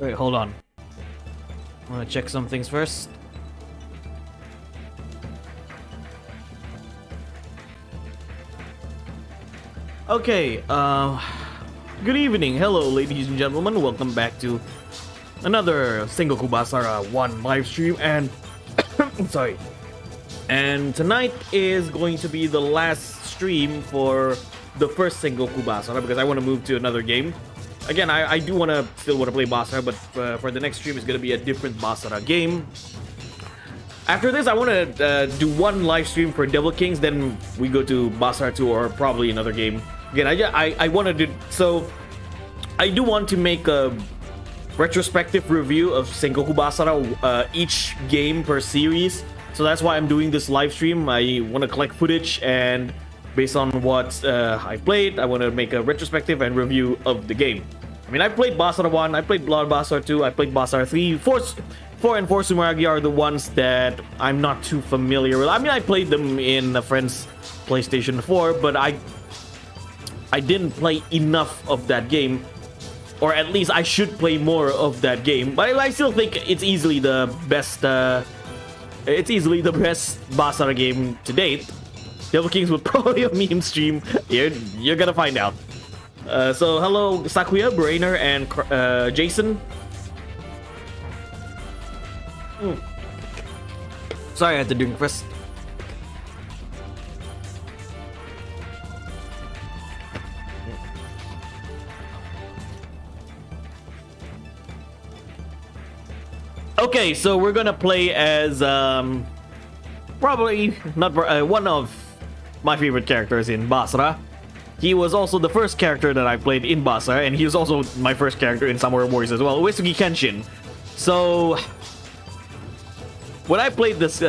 Wait, hold on. I want to check some things first. Okay, good evening. Hello, ladies and gentlemen. Welcome back to another Sengoku Basara 1 live stream. And sorry. And tonight is going to be the last stream for the first Sengoku Basara because I want to move to another game. Again, I do still want to play Basara, but for the next stream, it's going to be a different Basara game. After this, I want to do one live stream for Devil Kings, then we go to Basara 2 or probably another game. Again, I wanted to, so I do want to make a retrospective review of Sengoku Basara, each game per series. So that's why I'm doing this live stream. I want to collect footage, and based on what I played, I want to make a retrospective and review of the game. I mean, I played Basara 1, I played Blood Basara 2, I played Basara 3. 4 and 4 Sumeragi are the ones that I'm not too familiar with. I mean, I played them in a friend's PlayStation 4, but I didn't play enough of that game. Or at least I should play more of that game. But I still think it's easily the best Basara game to date. Devil Kings would probably a meme stream. You're gonna find out. So hello Sakuya, Brainer, and Jason. Sorry, I had to drink first. Okay, so we're gonna play as probably not one of my favorite characters in Basara. He was also the first character that I played in Basara, and he was also my first character in Samurai Warriors as well, Uesugi Kenshin. So when I played this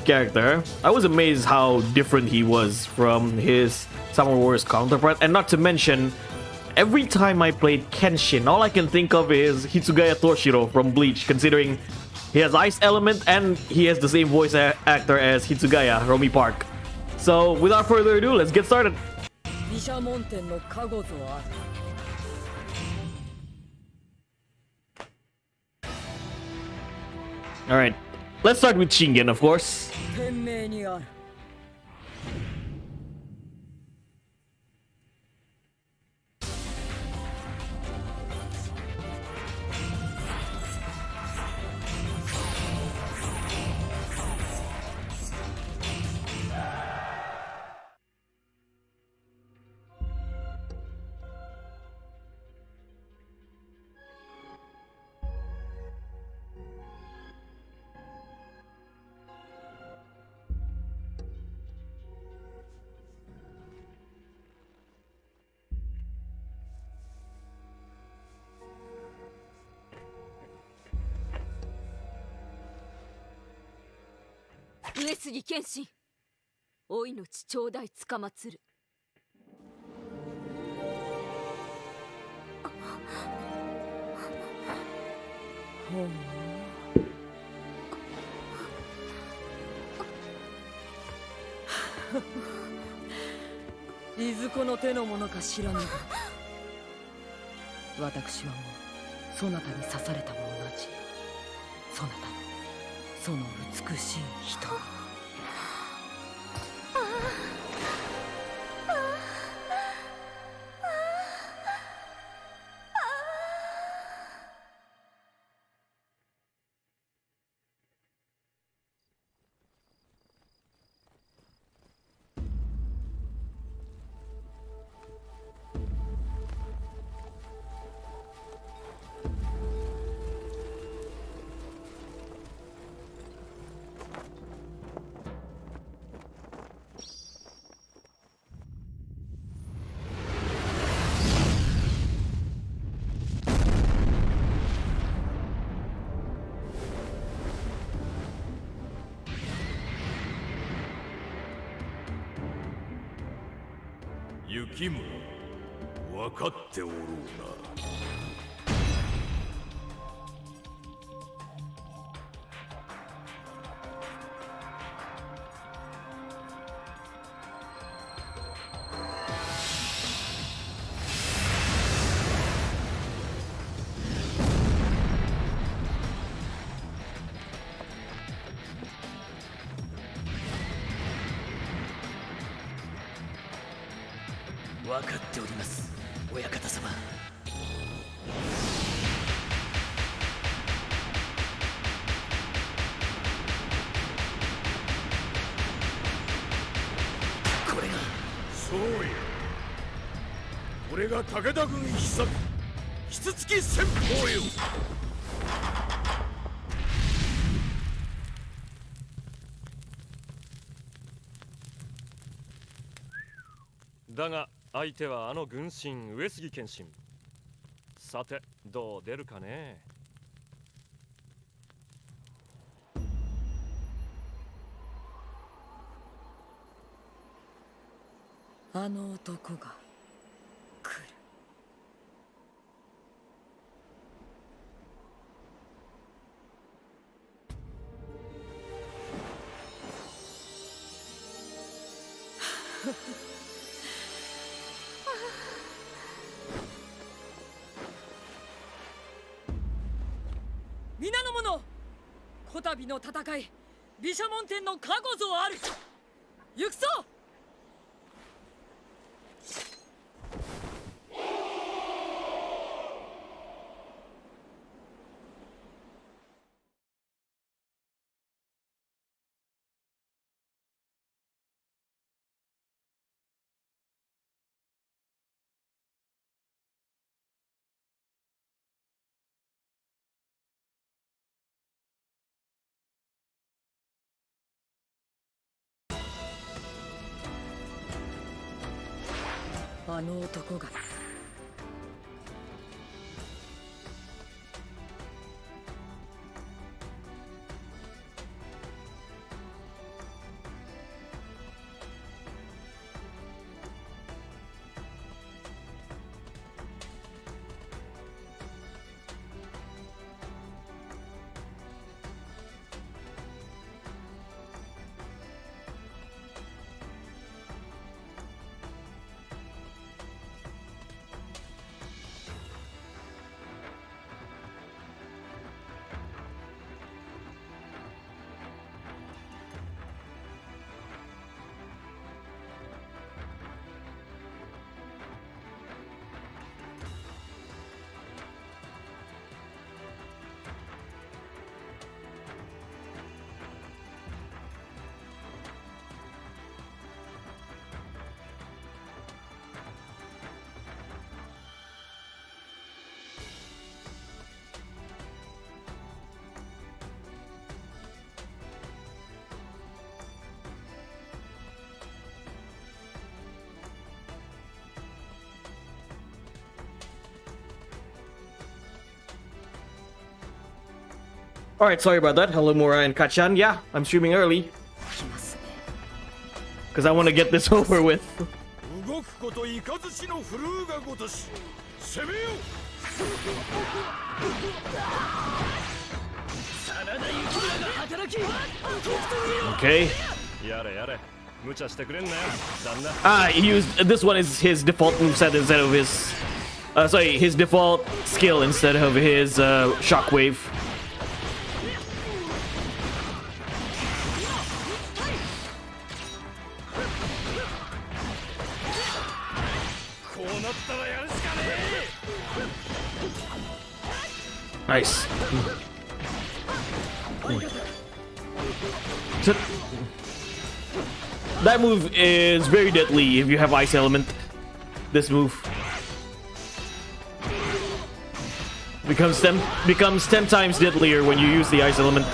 character, I was amazed how different he was from his Samurai Warriors counterpart, and not to mention, every time I played Kenshin, all I can think of is Hitsugaya Toshiro from Bleach, considering he has Ice Element and he has the same voice actor as Hitsugaya, Romy Park. So without further ado, let's get started. Alright, let's start with Shingen, of course. Uesugi Kenshin, お命ちょうだいつかまつる。いずこの手のものか知らぬが、私はもうそなたに刺されたも同じ。そなたのその美しい瞳。雪村、分かっておろうな。分かっております、親方様。これがそうや、これが武田軍秘策キツツキ戦法よ。だが相手はあの軍神上杉謙信。さてどう出るかね。あの男が来る。皆の者、こたびの戦い、毘沙門天の加護ぞある。行くぞ。あの男が。Alright, sorry about that. Hello, Mura and Kachan. Yeah, I'm streaming early. Because I want to get this over with. 動くこといかずしのフルーがごとし攻めよう。真田幸村が働き。 Okay. やれやれ、無茶してくれんなよ、旦那。 Ah, he used this one is his default moveset instead of his sorry, his default skill instead of his shockwave. Nice. So, that move is very deadly if you have Ice Element. This move becomes 10 times deadlier when you use the Ice Element.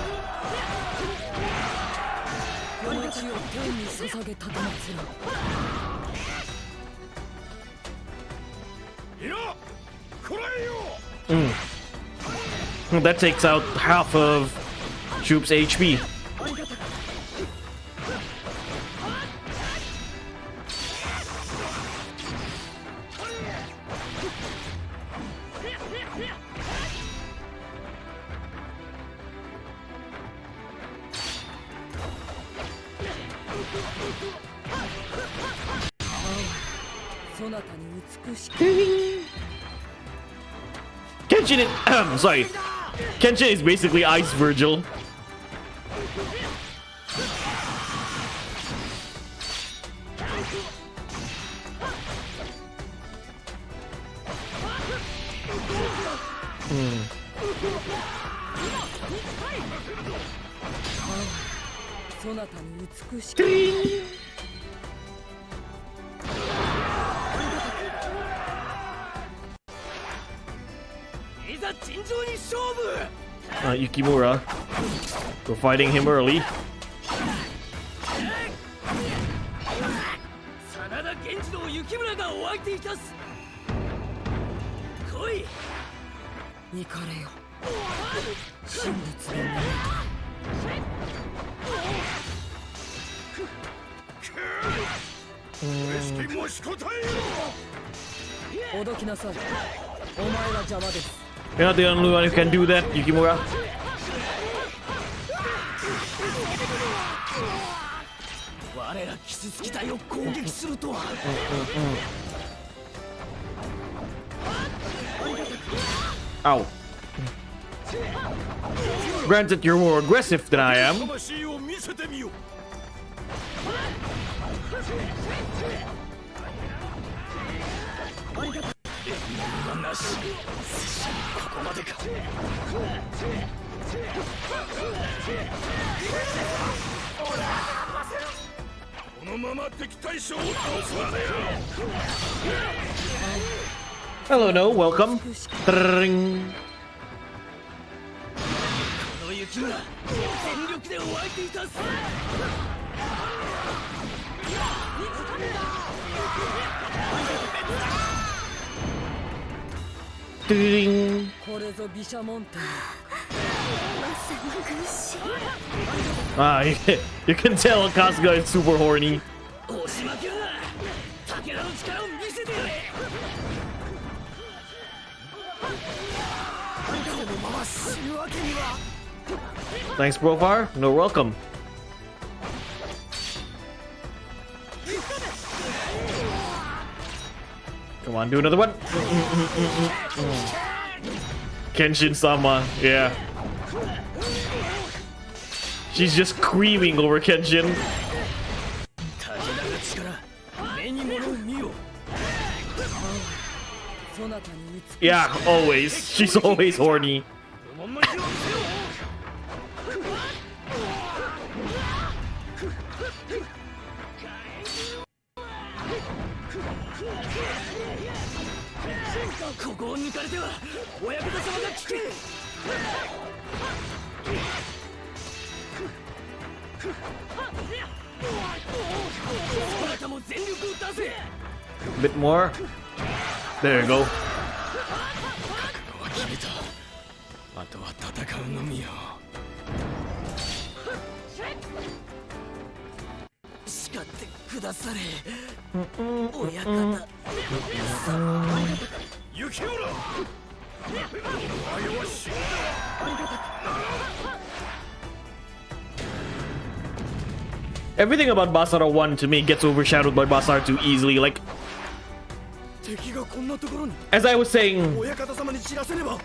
That takes out half of Shoop's HP. Kenshin is, sorry. Kenshin is basically Ice Virgil. そなたに美しくいざ尋常に勝負。 Yukimura. We're fighting him early. 真田源氏の雪村がお相手いたす。来い。行かれよ真実の申し答えよ。おどきなさい。お前は邪魔です。 You're not the only one who can do that, Yukimura. 我らキスつき隊を攻撃するとは。Ow. Granted, you're more aggressive than I am. 魂を見せてみよ。なし。ここまでか。このまま敵対将を倒すまでよ。 Hello, no, welcome. Tring. この雪村全力でお相手いたす。 Tring. これぞ毘沙門天。 Ah, you can tell Kasuga is super horny. 押し負けるな。武田の力を見せてやれ。このまま死ぬわけには。 Thanks, Profar. No, welcome. Come on, do another one. Kenshin-sama, yeah. She's just screaming over Kenshin. 武田の力目に物を見よ。そなたに美しく Yeah, always. She's always horny. 不問の意地を見せよ。 ここを抜かれては親方様が危険。そなたも全力を出せ。 Bit more. There you go. 覚悟は決めた。あとは戦うのみよ。叱ってくだされ。親方。雪村。お前は死んだ。 Everything about Basara 1 to me gets overshadowed by Basara 2 easily. Like, 敵がこんなところに。 as I was saying, 親方様に知らせねば。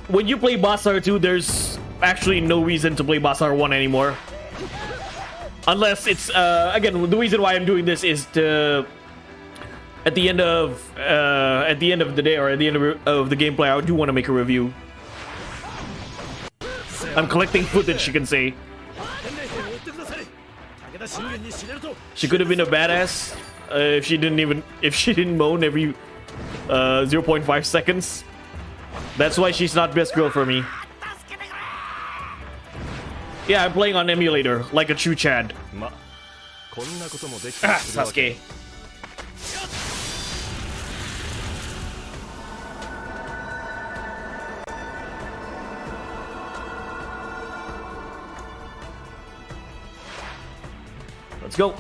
when you play Basara 2, there's actually no reason to play Basara 1 anymore. Unless it's, again, the reason why I'm doing this is to, at the end of the day or at the end of the gameplay, I do want to make a review. I'm collecting footage, you can say. She could have been a badass if she didn't moan every 0.5 seconds. That's why she's not best girl for me. Yeah, I'm playing on emulator like a true Chad. Ah, Sasuke. Let's go.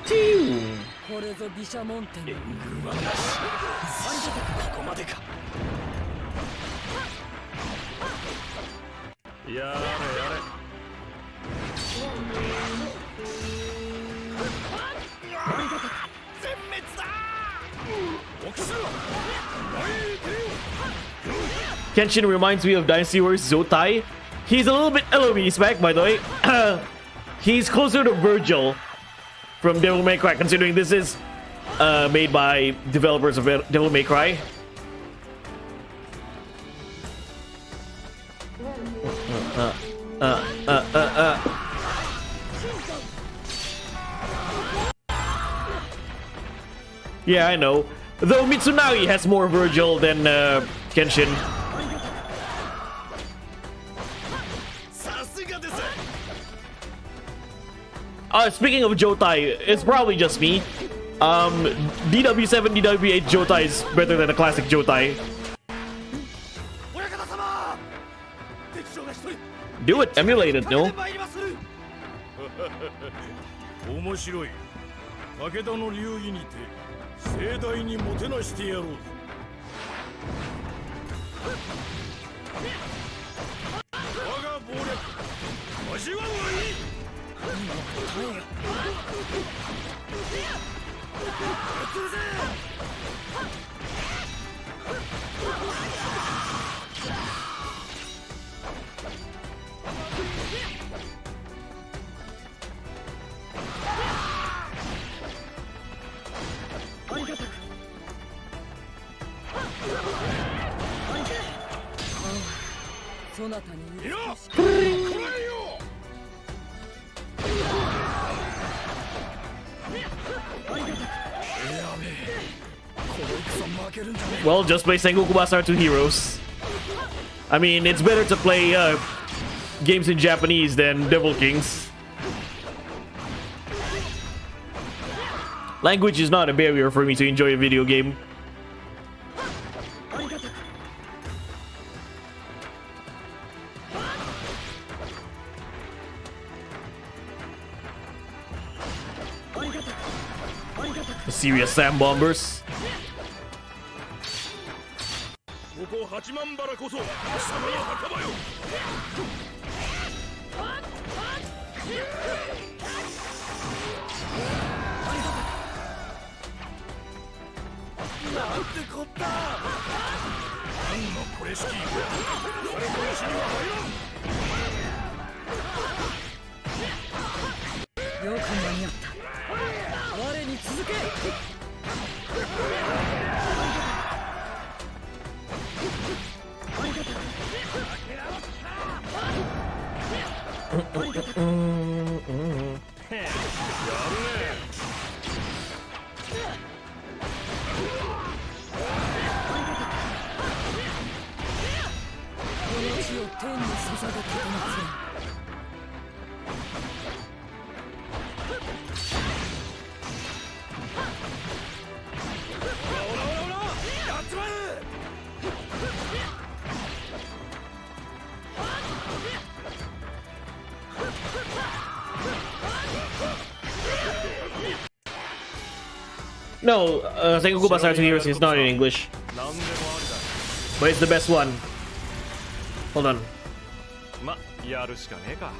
Phew. これぞ毘沙門天。ここまでか。やれやれ。全滅だ。起きろ。前へ出よう。Kenshin reminds me of Dynasty Warriors Zotai. He's a little bit LOB spec, by the way. He's closer to Virgil from Devil May Cry, considering this is made by developers of Devil May Cry. Yeah, I know. Though Mitsunagi has more Virgil than Kenshin. Speaking of Jotai, it's probably just me. DW7, DW8 Jotai is better than a classic Jotai. Do it, emulate it, no? 面白い。武田の流儀にて盛大にもてなしてやろう。我が謀略、味わうがいい。そなたにいや、こらえよ。Well, just play Sengoku Basara 2 Heroes. I mean, it's better to play games in Japanese than Devil Kings. Language is not a barrier for me to enjoy a video game. The serious Sam Bombers. ここ八幡原こそ貴様の墓場よ。なんてこった。何のこれしき。それこしには入らん。よく間に合った。我に続け。No, Sengoku Basara 2 Heroes is not in English. But it's the best one. Hold on. ま、やるしかねえか。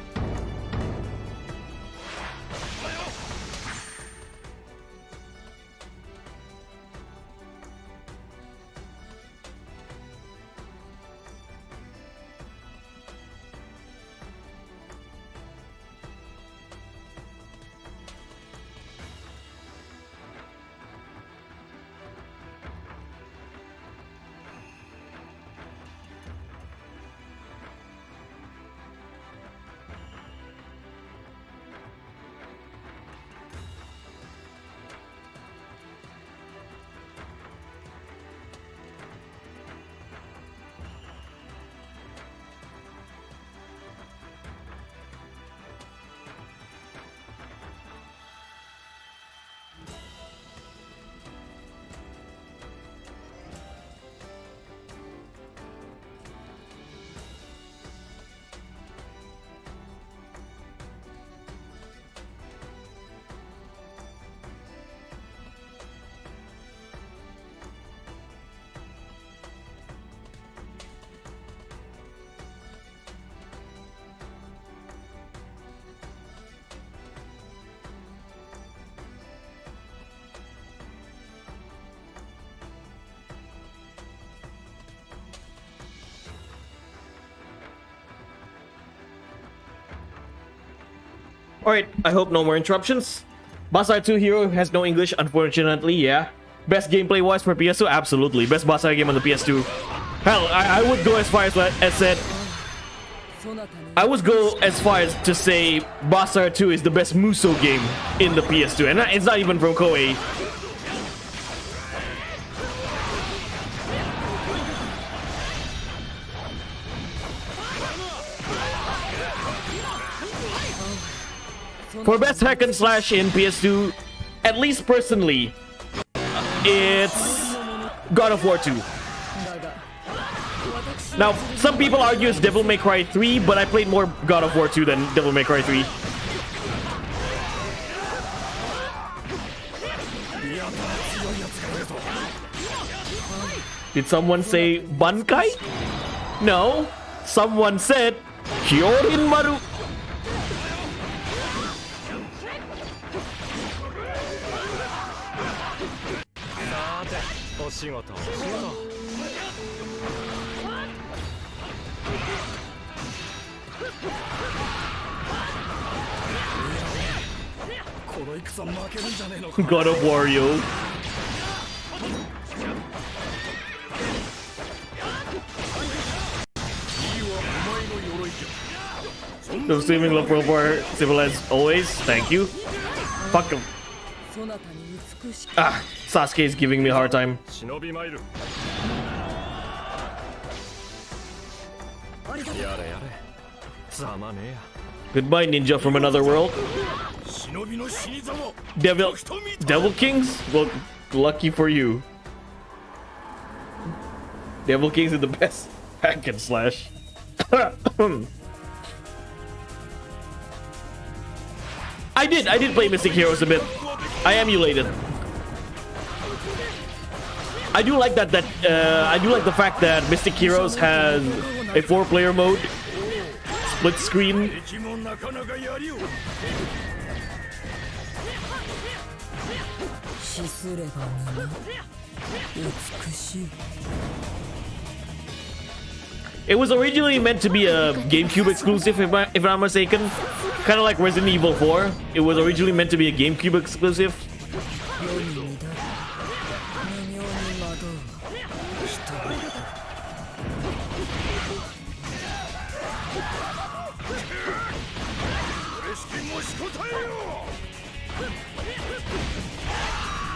Alright, I hope no more interruptions. Basara 2 Hero has no English, unfortunately, yeah. Best gameplay wise for PS2? Absolutely. Best Basara game on the PS2. Hell, I would go as far as said. I would go as far as to say Basara 2 is the best Musou game in the PS2. And it's not even from Koei. For best hack and slash in PS2, at least personally, it's God of War 2. Now, some people argue it's Devil May Cry 3, but I played more God of War 2 than Devil May Cry 3. Did someone say Bankai? No. Someone said Kyorin Maru. God of Wario. No streaming love Profar civil as always. Thank you. Fuck him. Ah, Sasuke is giving me a hard time. Goodbye, ninja from another world. Devil Kings? Well, lucky for you. Devil Kings are the best hack and slash. I did play Mystic Heroes a bit. I emulated. I do like that. I do like the fact that Mystic Heroes has a 4-player mode, split screen. It was originally meant to be a GameCube exclusive, if I'm not mistaken. Kind of like Resident Evil 4. It was originally meant to be a GameCube exclusive.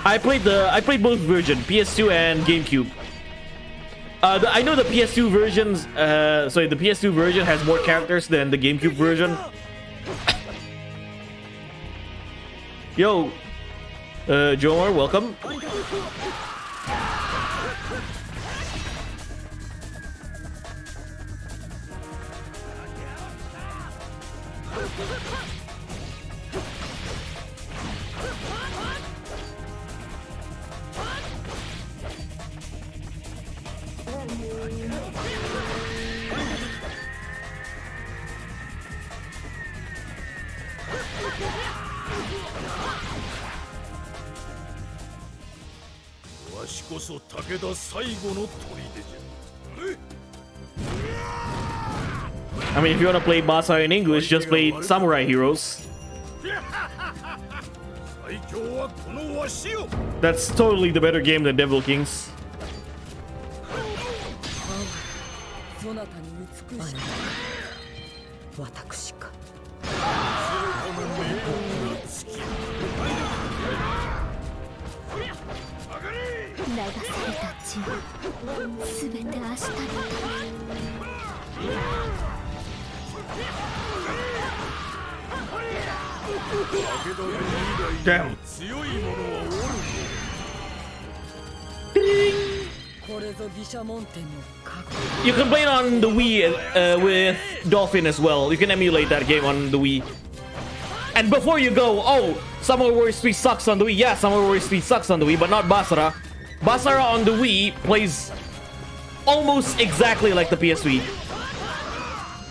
I played both versions, PS2 and GameCube. I know the PS2 versions. Sorry, the PS2 version has more characters than the GameCube version. Yo, Jomar, welcome. I mean, if you want to play Basara in English, just play Samurai Heroes. That's totally the better game than Devil Kings. Damn. You can play it on the Wii with Dolphin as well. You can emulate that game on the Wii. And before you go, oh, Samurai Warriors 3 sucks on the Wii. Yeah, Samurai Warriors 3 sucks on the Wii, but not Basara. Basara on the Wii plays almost exactly like the PS3.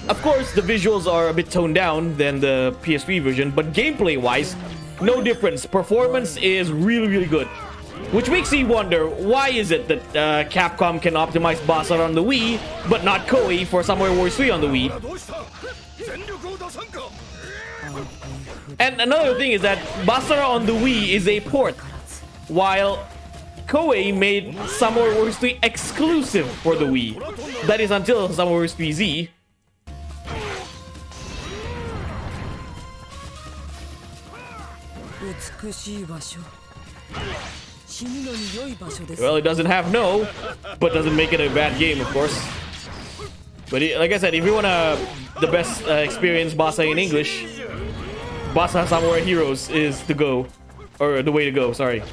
Of course, the visuals are a bit toned down than the PS3 version, but gameplay-wise, no difference. Performance is really, really good. Which makes me wonder, why is it that Capcom can optimize Basara on the Wii, but not Koei for Samurai Warriors 3 on the Wii? And another thing is that Basara on the Wii is a port, while Koei made Samurai Warriors 3 exclusive for the Wii. That is until Samurai Warriors 3Z. Well, it doesn't have no, but doesn't make it a bad game, of course. But like I said, if you want the best experience Basa in English, Basa Samurai Heroes is the go, or the way to go. Sorry.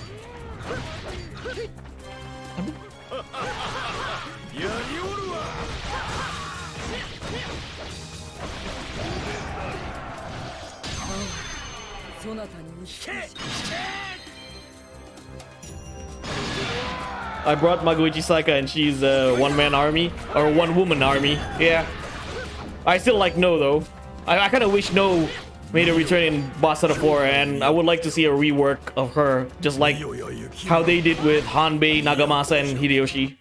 I brought Magoichi Saika and she's a one-man army or one-woman army. Yeah, I still like No though. I kind of wish No made a return in Basara 4, and I would like to see a rework of her, just like how they did with Hanbei, Nagamasa, and Hideyoshi.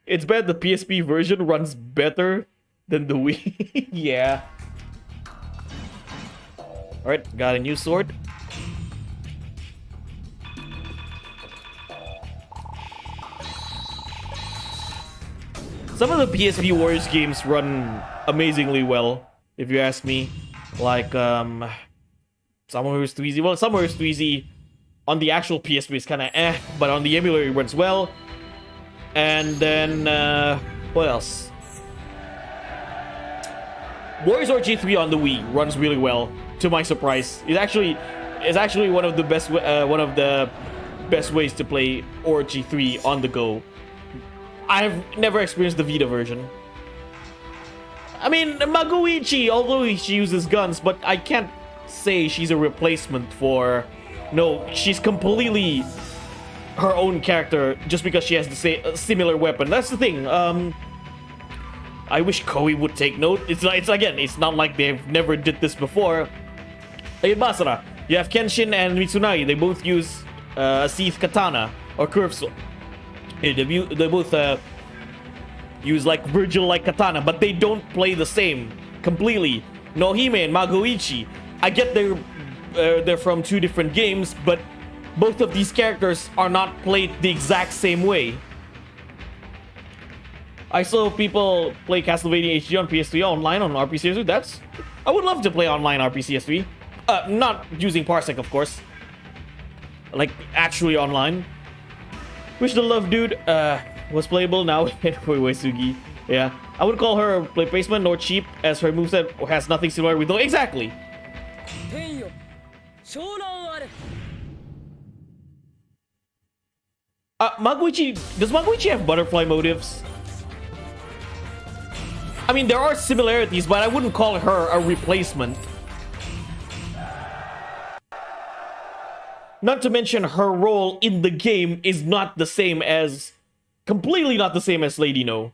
It's bad the PSP version runs better than the Wii. Yeah. Alright, got a new sword. Some of the PSP Warriors games run amazingly well, if you ask me. Like, Samurai Warriors 3Z. Well, Samurai Warriors 3Z on the actual PSP is kind of eh, but on the emulator it runs well. And then, what else? Warriors RG3 on the Wii runs really well, to my surprise. It's actually one of the best ways to play RG3 on the go. I've never experienced the Vita version. I mean, Magoichi, although she uses guns, but I can't say she's a replacement for... No, she's completely her own character just because she has the same similar weapon. That's the thing. I wish Koei would take note. It's not like they've never did this before. In Basara, you have Kenshin and Mitsunagi. They both use a Seath Katana or curved sword. They both use like Virgil-like katana, but they don't play the same completely. Nohime and Magoichi, I get they're from two different games, but both of these characters are not played the exact same way. I saw people play Castlevania HD on PS3 online on RPCS3. I would love to play online RPCS3. Not using Parsec, of course. Like, actually online. Wish the Love Dude was playable now for Uesugi. Yeah. I would call her play placement nor cheap, as her moveset has nothing similar with... Exactly! Does Magoichi have butterfly motives? I mean, there are similarities, but I wouldn't call her a replacement. Not to mention, her role in the game is not the same as... completely not the same as Lady No.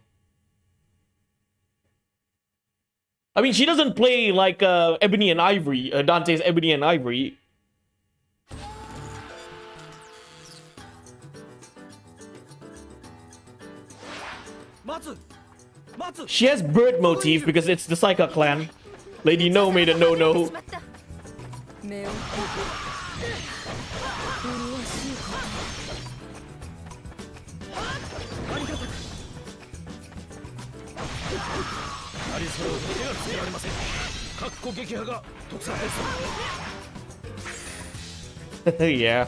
I mean, she doesn't play like Ebony and Ivory, Dante's Ebony and Ivory. She has bird motif because it's the Saika clan. Lady No made a no-no. Yeah.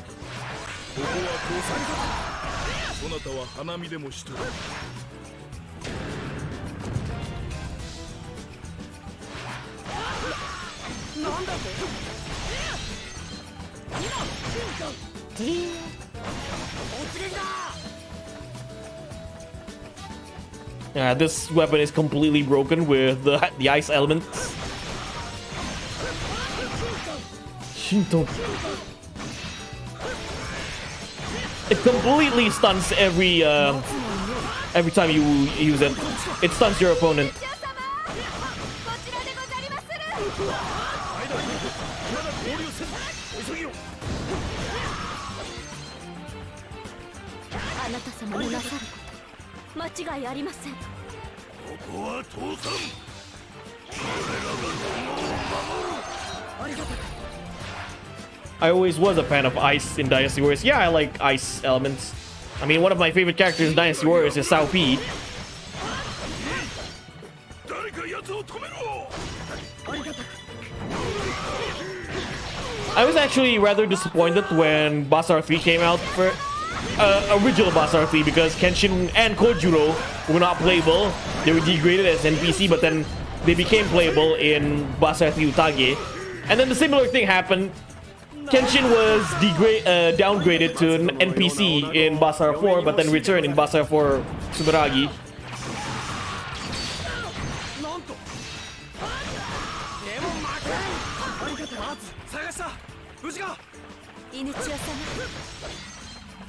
Yeah, this weapon is completely broken with the ice elements. Shinto. It completely stuns every time you use it. It stuns your opponent. なた様のなさること間違いありません。ここは倒産。 I always was a fan of ice in Dynasty Warriors. Yeah, I like ice elements. I mean, one of my favorite characters in Dynasty Warriors is Sao P. 誰か奴を止めろ。 I was actually rather disappointed when Basara 3 came out for original Basara 3 because Kenshin and Kojuro were not playable. They were degraded as NPC, but then they became playable in Basara 3 Utage. And then the similar thing happened. Kenshin was downgraded to an NPC in Basara 4, but then returned in Basara 4 Tsuburagi. 犬千代様、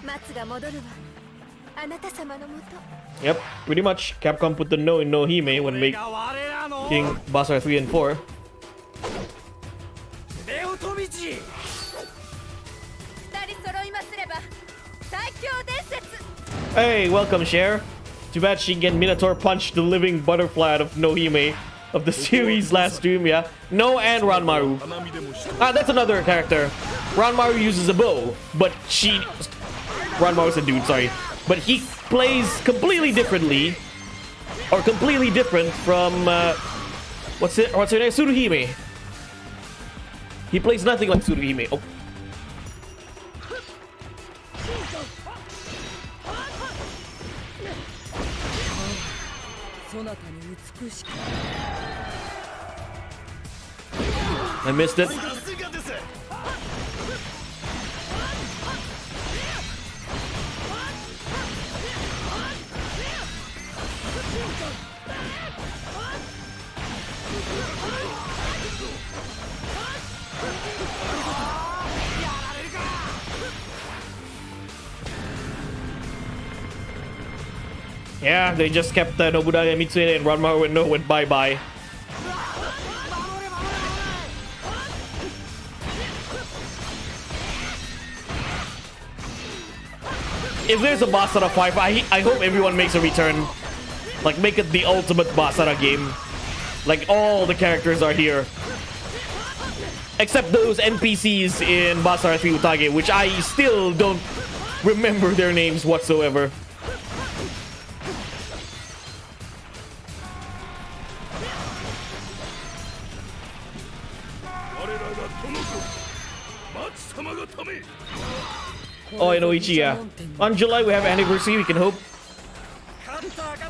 松が戻るわ。あなた様のもと。 Yep, pretty much. Capcom put the no in Nohime when making Basara 3 and 4. 二人揃いますれば最強伝説。 Hey, welcome, Cher. Too bad Shingen Minator punched the living butterfly out of Nohime of the series last stream, yeah. No, and Ranmaru. Ah, that's another character. Ranmaru uses a bow, but Ranmaru's a dude, sorry. But he plays completely differently, or completely different from what's her name? Tsuruhime. He plays nothing like Tsuruhime. Oh. そなたに美しく I missed it. Yeah, they just kept Nobunaga Mitsuene and Ranmaru went bye-bye. If there's a Basara 5, I hope everyone makes a return. Like, make it the ultimate Basara game. Like, all the characters are here. Except those NPCs in Basara 3 Utage, which I still don't remember their names whatsoever. Oh, I know Ichi, yeah. On July, we have anniversary, we can hope.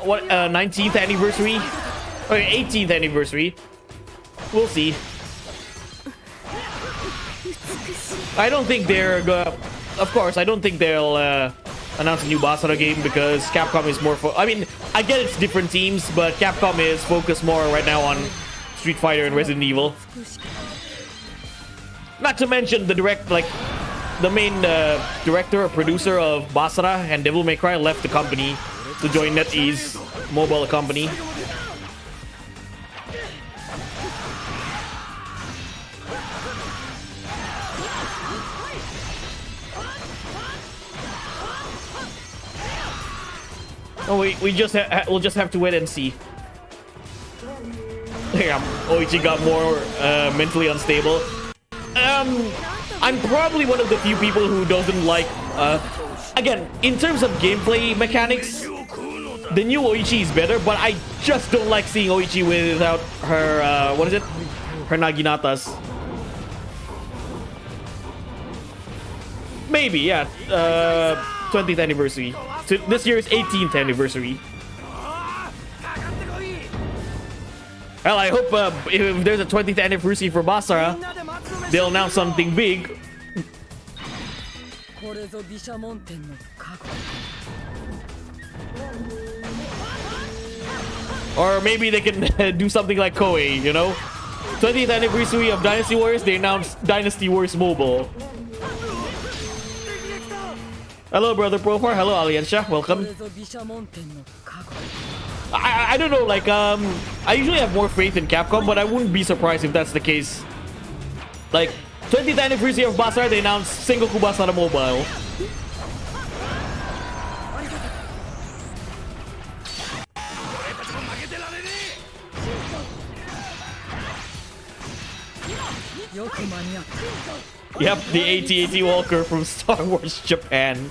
What, 19th anniversary? Or 18th anniversary? We'll see. I don't think they're of course, I don't think they'll announce a new Basara game because Capcom is more I mean, I get it's different teams, but Capcom is focused more right now on Street Fighter and Resident Evil. Not to mention the the main director or producer of Basara and Devil May Cry left the company to join NetEase mobile company. Oh, we'll just have to wait and see. Yeah, Oichi got more mentally unstable. I'm probably one of the few people who doesn't like again, in terms of gameplay mechanics, the new Oichi is better, but I just don't like seeing Oichi without her what is it? Her Naginatas. Maybe, yeah. 20th anniversary. So this year's 18th anniversary. Well, I hope if there's a 20th anniversary for Basara, they'll announce something big. Or maybe they can do something like Koei, you know? 20th anniversary of Dynasty Warriors, they announced Dynasty Warriors Mobile. Hello, brother Profar. Hello, Aliansha. Welcome. I don't know, like, I usually have more faith in Capcom, but I wouldn't be surprised if that's the case. Like, 20th anniversary of Basara, they announced Sengoku Basara Mobile. よく間に合った Yep, the AT-AT Walker from Star Wars Japan.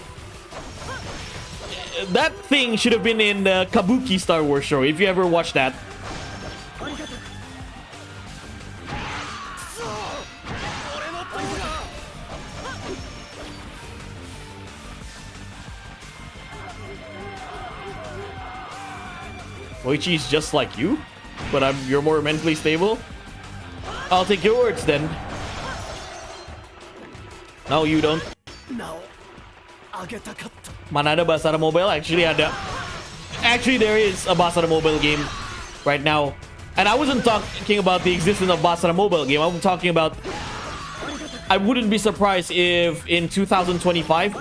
That thing should have been in the Kabuki Star Wars show, if you ever watched that. Oichi's just like you, but you're more mentally stable. I'll take your words then. No, you don't. Mana ada Basara Mobile? Actually ada. Actually, there is a Basara Mobile game right now. And I wasn't talking about the existence of Basara Mobile game. I'm talking about... I wouldn't be surprised if in 2025,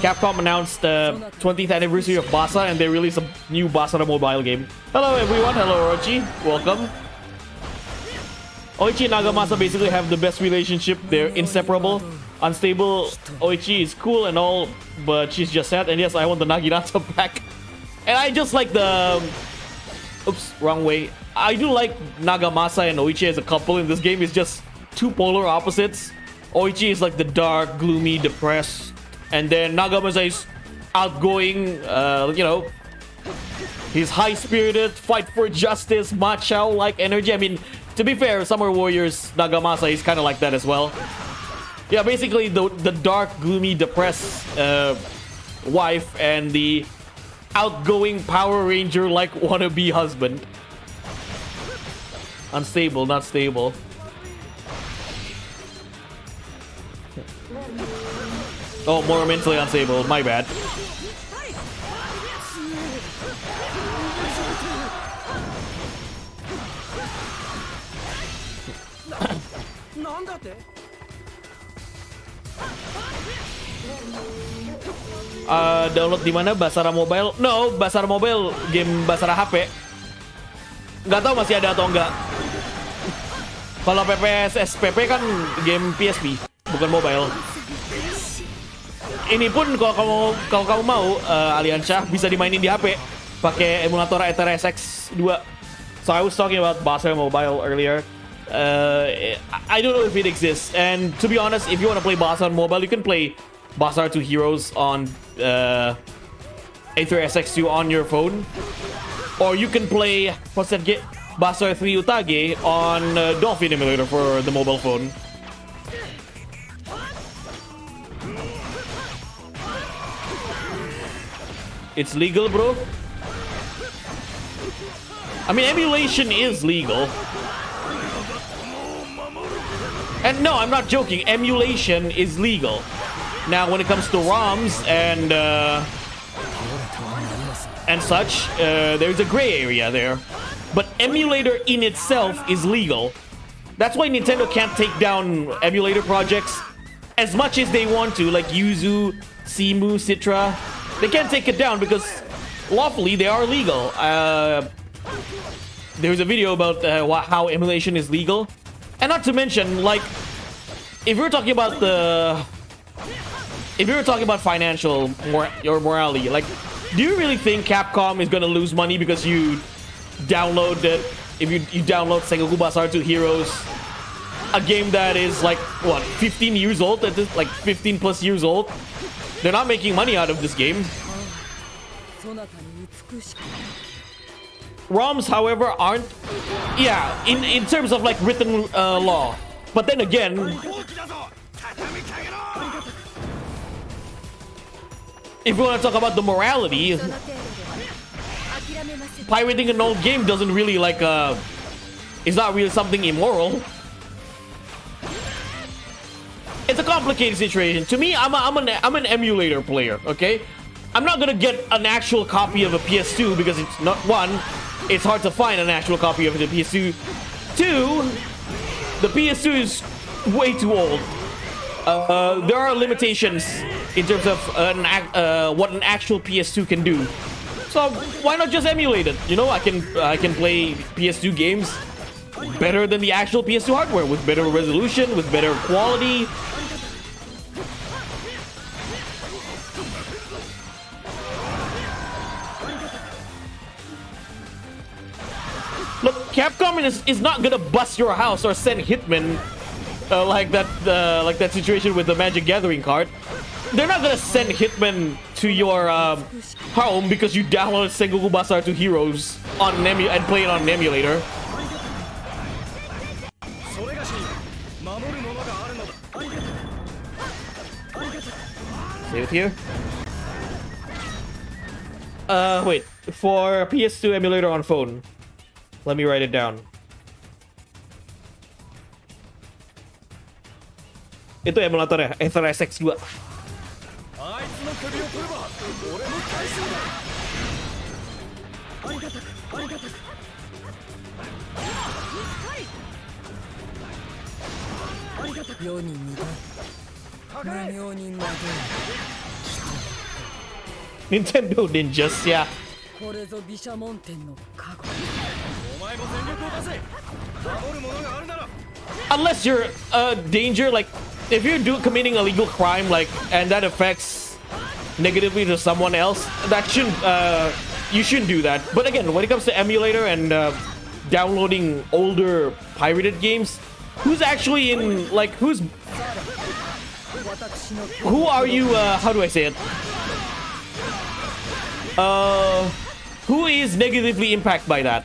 Capcom announced the 20th anniversary of Basa and they released a new Basara Mobile game. Hello everyone. Hello Orochi. Welcome. Oichi and Nagamasa basically have the best relationship. They're inseparable. Unstable Oichi is cool and all, but she's just sad. And yes, I want the Naginata back. And I just like the... Oops, wrong way. I do like Nagamasa and Oichi as a couple in this game. It's just two polar opposites. Oichi is like the dark, gloomy, depressed. And then Nagamasa is outgoing, you know... He's high-spirited, fight for justice, macho-like energy. I mean, to be fair, Summer Warriors Nagamasa is kind of like that as well. Yeah, basically the dark, gloomy, depressed wife and the outgoing Power Ranger-like wannabe husband. Unstable, not stable. Oh, more mentally unstable. My bad. Download di mana? Basara Mobile? No, Basara Mobile game Basara HP. Nggak tahu masih ada atau enggak. Kalau PPS SPP kan game PSP, bukan mobile. Ini pun kalau kamu mau Aliansyah bisa dimainin di HP pakai emulator EtherSX 2. So I was talking about Basara Mobile earlier. I don't know if it exists. And to be honest, if you want to play Basara Mobile, you can play Basara 2 Heroes on Aether SX2 on your phone. Or you can play, what's that game? Basara 3 Utage on Dolphin Emulator for the mobile phone. It's legal, bro? I mean, emulation is legal. And no, I'm not joking. Emulation is legal. Now, when it comes to ROMs and such, there's a gray area there. But emulator in itself is legal. That's why Nintendo can't take down emulator projects as much as they want to, like Yuzu, Simu, Citra. They can't take it down because lawfully they are legal. There's a video about how emulation is legal. And not to mention, like, if you're talking about financial your morality, like, do you really think Capcom is gonna lose money because you download it? If you download Sengoku Basara 2 Heroes, a game that is like what 15 years old, like 15 plus years old, they're not making money out of this game. ROMs, however, aren't. Yeah, in terms of like written law. But then again, if you want to talk about the morality, pirating an old game doesn't really like it's not really something immoral. It's a complicated situation. To me, I'm an emulator player. Okay, I'm not gonna get an actual copy of a PS2 because it's not one. It's hard to find an actual copy of the PS2. Two, the PS2 is way too old. There are limitations in terms of what an actual PS2 can do. So why not just emulate it? You know, I can play PS2 games better than the actual PS2 hardware with better resolution, with better quality. Look, Capcom is not gonna bust your house or send hitmen like that situation with the Magic Gathering card. They're not gonna send hitmen to your home because you downloaded Sengoku Basara to Heroes on an and play it on an emulator. それがし守るものがあるのだ。 Save it here. Wait. For PS2 emulator on phone. Let me write it down. Itu emulator ya, SX 2. あいつの首を取れば俺も返すんだ。ありがたくありがたく。ありがたく。世に二度無名にまで Nintendo Ninjas, yeah. これぞ毘沙門天の加護。お前も全力を出せ。守るものがあるなら。 Unless you're danger, like if you're committing a legal crime, like, and that affects negatively to someone else, that shouldn't you shouldn't do that. But again, when it comes to emulator and downloading older pirated games, who's actually in, like, who are you, how do I say it? Who is negatively impacted by that?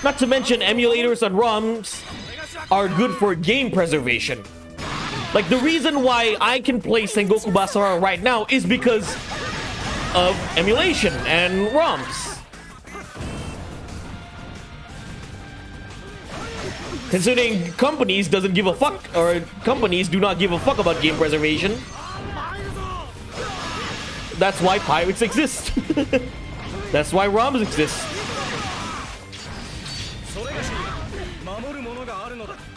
Not to mention, emulators and ROMs are good for game preservation. Like, the reason why I can play Sengoku Basara right now is because of emulation and ROMs. Considering companies doesn't give a fuck, or companies do not give a fuck about game preservation. That's why pirates exist. That's why ROMs exist.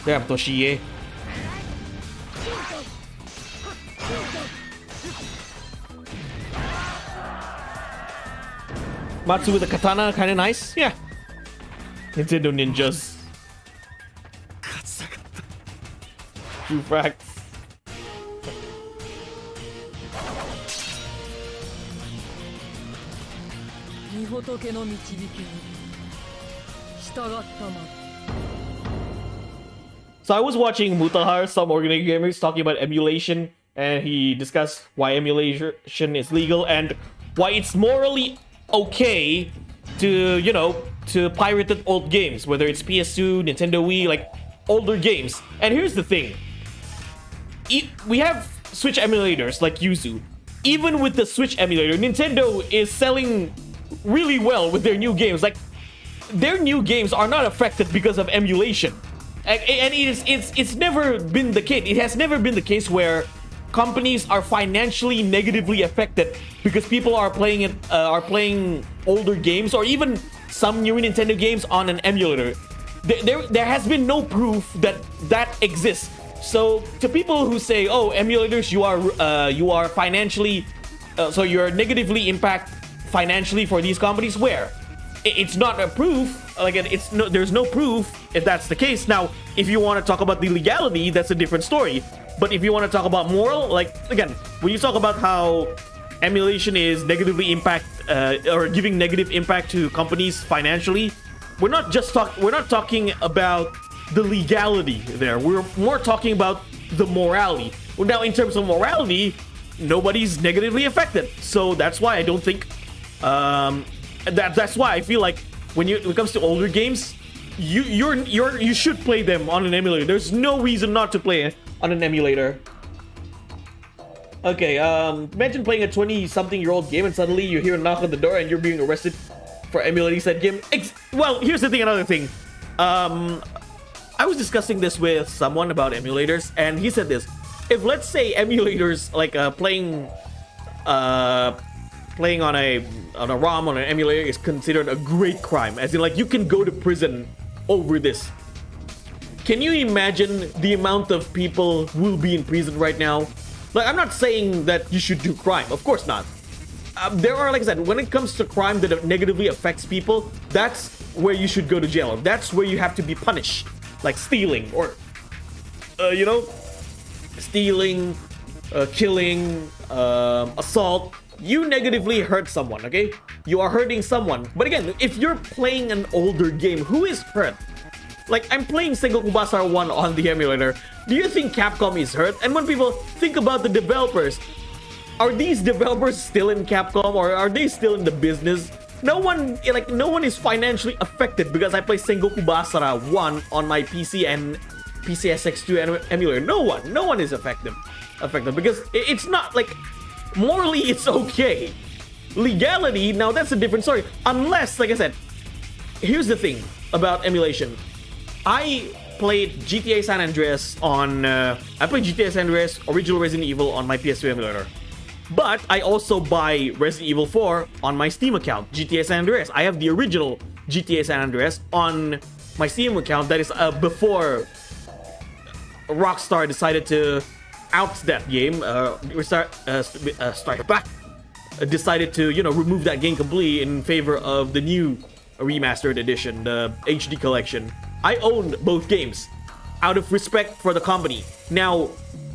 Damn, Toshie. Matsu with the katana, kind of nice. Yeah. Nintendo Ninjas. True facts. So I was watching Mutahar, some organic gamers, talking about emulation, and he discussed why emulation is legal and why it's morally okay to, you know, to pirated old games, whether it's PS2, Nintendo Wii, like older games. And here's the thing. We have Switch emulators like Yuzu. Even with the Switch emulator, Nintendo is selling really well with their new games. Like, their new games are not affected because of emulation. And it's never been the case. It has never been the case where companies are financially negatively affected because people are playing older games or even some new Nintendo games on an emulator. There has been no proof that exists. So to people who say, "Oh, emulators, you are financially, so you're negatively impacted financially for these companies," where it's not a proof. Like, there's no proof if that's the case. Now, if you want to talk about the legality, that's a different story. But if you want to talk about moral, like, again, when you talk about how emulation is negatively or giving negative impact to companies financially, we're not talking about the legality there. We're more talking about the morality. Well, now, in terms of morality, nobody's negatively affected. So that's why I don't think that's why I feel like when it comes to older games, you should play them on an emulator. There's no reason not to play it on an emulator. Okay, imagine playing a 20-something-year-old game and suddenly you hear a knock on the door and you're being arrested for emulating said game. Well, here's the thing, another thing. I was discussing this with someone about emulators, and he said this: if, let's say, emulators, like playing on a ROM on an emulator is considered a great crime, as in, like, you can go to prison over this. Can you imagine the amount of people who will be in prison right now? Like, I'm not saying that you should do crime, of course not. There are, like I said, when it comes to crime that negatively affects people, that's where you should go to jail. That's where you have to be punished. Like stealing or, stealing, killing, assault, you negatively hurt someone, okay? You are hurting someone. But again, if you're playing an older game, who is hurt? Like, I'm playing Sengoku Basara 1 on the emulator. Do you think Capcom is hurt? And when people think about the developers, are these developers still in Capcom or are they still in the business? No one is financially affected because I play Sengoku Basara 1 on my PC and PCSX2 emulator. No one is affected because it's not like, morally it's okay. Legality, now that's a different story. Unless, like I said, here's the thing about emulation. I played GTA San Andreas on I played GTA San Andreas original Resident Evil on my PS2 emulator. But I also buy Resident Evil 4 on my Steam account, GTA San Andreas. I have the original GTA San Andreas on my Steam account. That is before Rockstar decided to out that game, decided to, you know, remove that game completely in favor of the new remastered edition, the HD collection. I owned both games out of respect for the company. Now,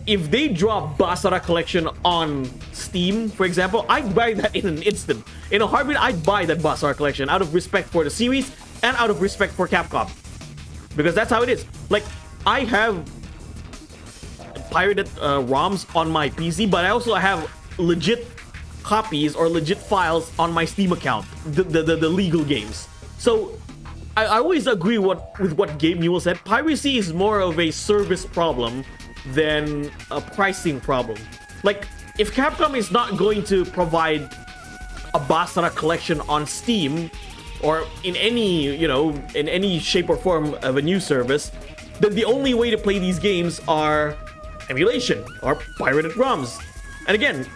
if they drop Basara collection on Steam, for example, I'd buy that in an instant. In a heartbeat, I'd buy that Basara collection out of respect for the series and out of respect for Capcom. Because that's how it is. Like, I have pirated ROMs on my PC, but I also have legit copies or legit files on my Steam account, the legal games. So I always agree with what Gabe Newell said. Piracy is more of a service problem than a pricing problem. Like, if Capcom is not going to provide a Basara collection on Steam or in any, you know, in any shape or form of a new service, then the only way to play these games are emulation or pirated ROMs. And again,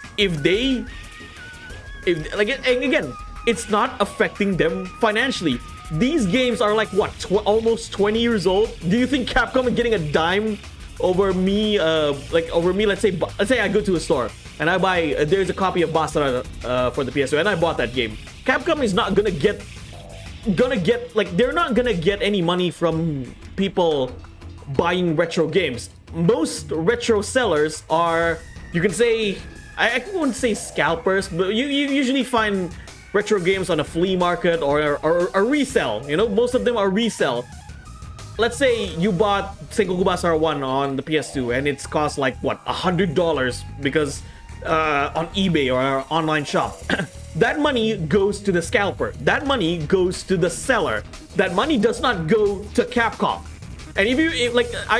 again, it's not affecting them financially. These games are like what, almost 20 years old. Do you think Capcom is getting a dime over me? Let's say I go to a store and I buy there's a copy of Basara for the PS2 and I bought that game. Capcom is not gonna get like, they're not gonna get any money from people buying retro games. Most retro sellers are, you can say, I wouldn't say scalpers, but you usually find retro games on a flea market or a resell. You know, most of them are resell. Let's say you bought Sengoku Basara 1 on the PS2 and it's cost like what, $100 because on eBay or our online shop. That money goes to the scalper. That money goes to the seller. That money does not go to Capcom. And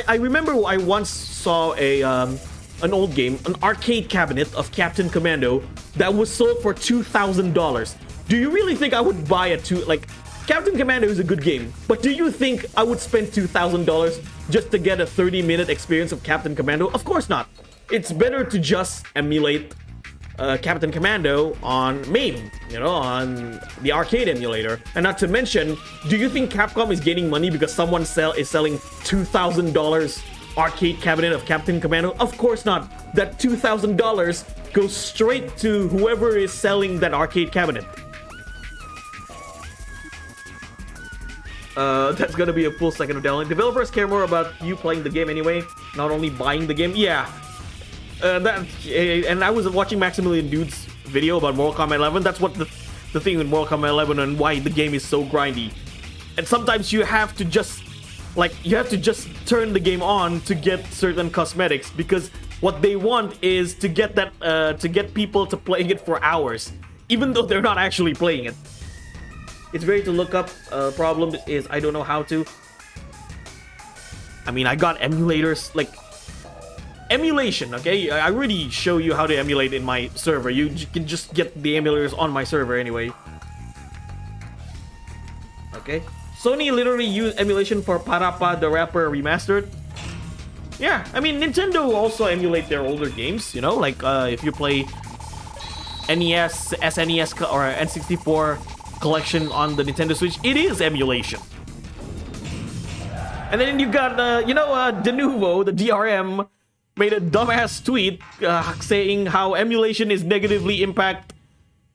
I remember I once saw an old game, an arcade cabinet of Captain Commando that was sold for $2,000. Do you really think I would buy Captain Commando is a good game, but do you think I would spend $2,000 just to get a 30-minute experience of Captain Commando? Of course not. It's better to just emulate Captain Commando on MAME, you know, on the arcade emulator. And not to mention, do you think Capcom is gaining money because someone is selling $2,000 arcade cabinet of Captain Commando? Of course not. That $2,000 goes straight to whoever is selling that arcade cabinet. That's gonna be a full second of download. Developers care more about you playing the game anyway, not only buying the game. Yeah. And I was watching Maximilian Dude's video about Mortal Kombat 11. That's what the thing with Mortal Kombat 11 and why the game is so grindy. And sometimes you have to just turn the game on to get certain cosmetics because what they want is to get people to play it for hours, even though they're not actually playing it. It's very to look up. Problem is I don't know how to. I mean, I got emulators, like emulation, okay? I already show you how to emulate in my server. You can just get the emulators on my server anyway. Okay. Sony literally used emulation for Parappa the Rapper Remastered. Yeah, I mean, Nintendo also emulate their older games, you know? Like, if you play NES, SNES, or N64 collection on the Nintendo Switch, it is emulation. And then you got, Denuvo, the DRM, made a dumbass tweet saying how emulation is negatively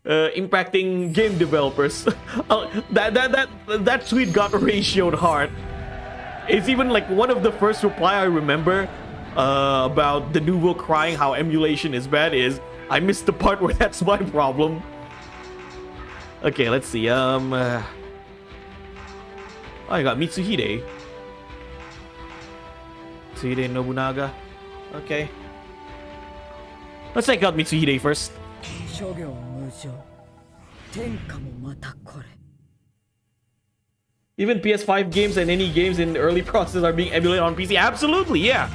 impacting game developers. That tweet got ratioed hard. It's even like one of the first reply I remember about Denuvo crying how emulation is bad is, I missed the part where that's my problem. Okay, let's see. Oh, I got Mitsuhide. Mitsuhide Nobunaga. Okay. Let's take out Mitsuhide first. 諸行無常天下もまたこれ Even PS5 games and any games in the early process are being emulated on PC. Absolutely, yeah.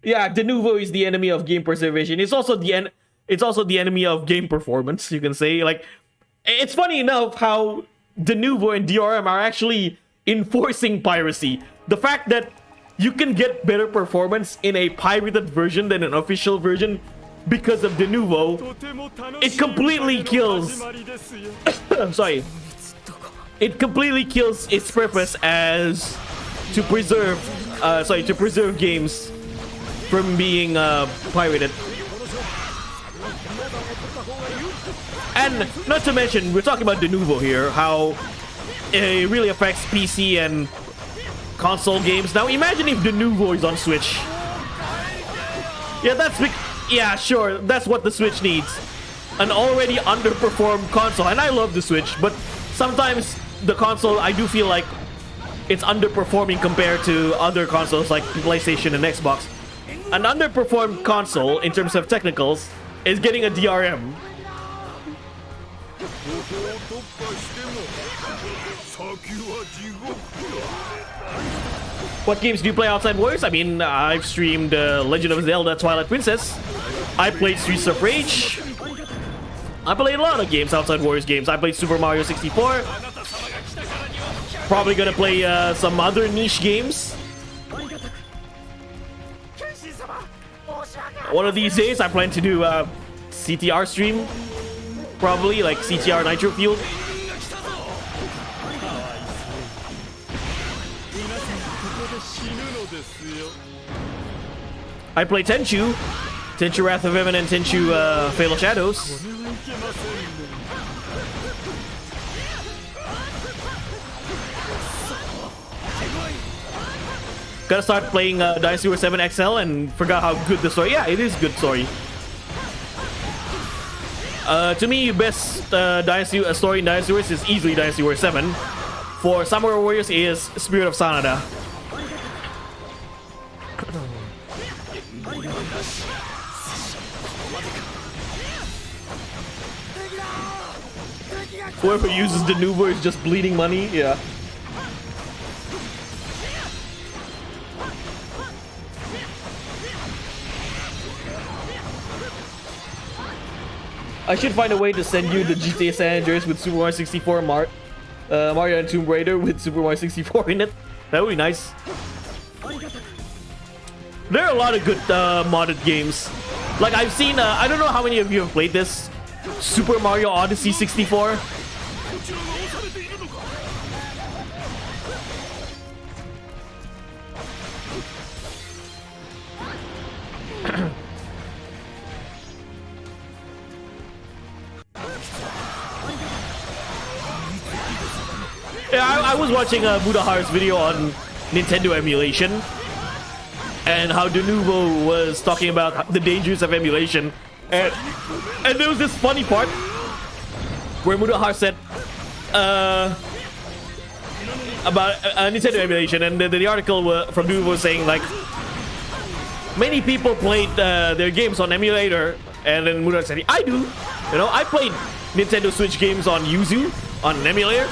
Yeah, de novo is the enemy of game preservation. It's also the enemy of game performance, you can say. Like, it's funny enough how de novo and DRM are actually enforcing piracy. The fact that you can get better performance in a pirated version than an official version because of de novo, it completely kills I'm sorry. It completely kills its purpose as to preserve games from being pirated. And not to mention, we're talking about de novo here, how it really affects PC and console games. Now imagine if de novo is on Switch. Yeah, sure, that's what the Switch needs. An already underperformed console. And I love the Switch, but sometimes the console, I do feel like it's underperforming compared to other consoles like PlayStation and Xbox. An underperformed console in terms of technicals is getting a DRM. What games do you play outside Warriors? I mean, I've streamed Legend of Zelda Twilight Princess. I played Streets of Rage. I played a lot of games outside Warriors games. I played Super Mario 64. Probably gonna play some other niche games. One of these days, I plan to do CTR stream. Probably, like CTR Nitro Fuel. I play Tenchu. Tenchu Wrath of Heaven and Tenchu Fatal Shadows. Gotta start playing Dynasty Warriors 7 XL and forgot how good the story. Yeah, it is good story. To me, best story in Dynasty Warriors is easily Dynasty Warriors 7. For Samurai Warriors is Spirit of Sanada. Whoever uses the Nuvo is just bleeding money, yeah. I should find a way to send you the GTA San Andreas with Super Mario 64 Mario and Tomb Raider with Super Mario 64 in it. That would be nice. There are a lot of good modded games. Like I've seen, I don't know how many of you have played this. Super Mario Odyssey 64. Yeah, I was watching Budahar's video on Nintendo emulation and how De Nuvo was talking about the dangers of emulation, and there was this funny part where Mudahar said about Nintendo emulation, and the article from De Nuvo was saying like many people played their games on emulator, and then Mudahar said, I do, you know, I played Nintendo Switch games on Yuzu on an emulator.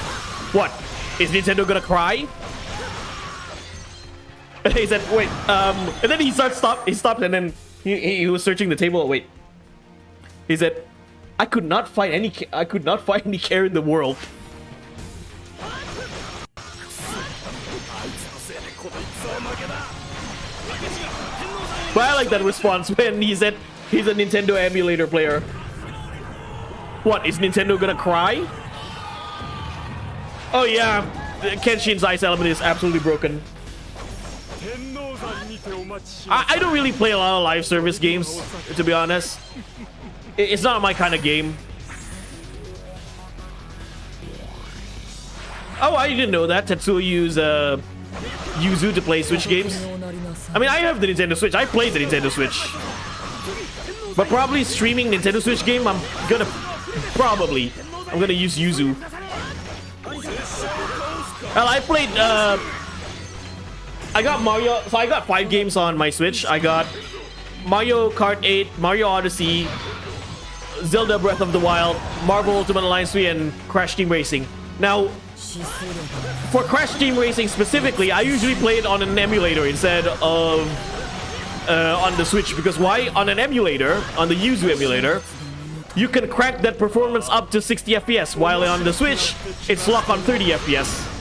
What? Is Nintendo gonna cry? He said, wait, and then he stopped, and then he was searching the table. Wait. He said, I could not find any care in the world. But I like that response when he said he's a Nintendo emulator player. What, is Nintendo gonna cry? Oh yeah, Kenshin's ice element is absolutely broken. I don't really play a lot of live service games, to be honest. It's not my kind of game. Oh, I didn't know that. Tetsuo used Yuzu to play Switch games. I mean, I have the Nintendo Switch. I play the Nintendo Switch. But probably streaming Nintendo Switch game, I'm gonna use Yuzu. Well, I played, I got Mario, so I got 5 games on my Switch. I got Mario Kart 8, Mario Odyssey, Zelda Breath of the Wild, Marvel Ultimate Alliance 3, and Crash Team Racing. Now, for Crash Team Racing specifically, I usually play it on an emulator instead of on the Switch, because why? On an emulator, on the Yuzu emulator, you can crank that performance up to 60 FPS, while on the Switch, it's locked on 30 FPS.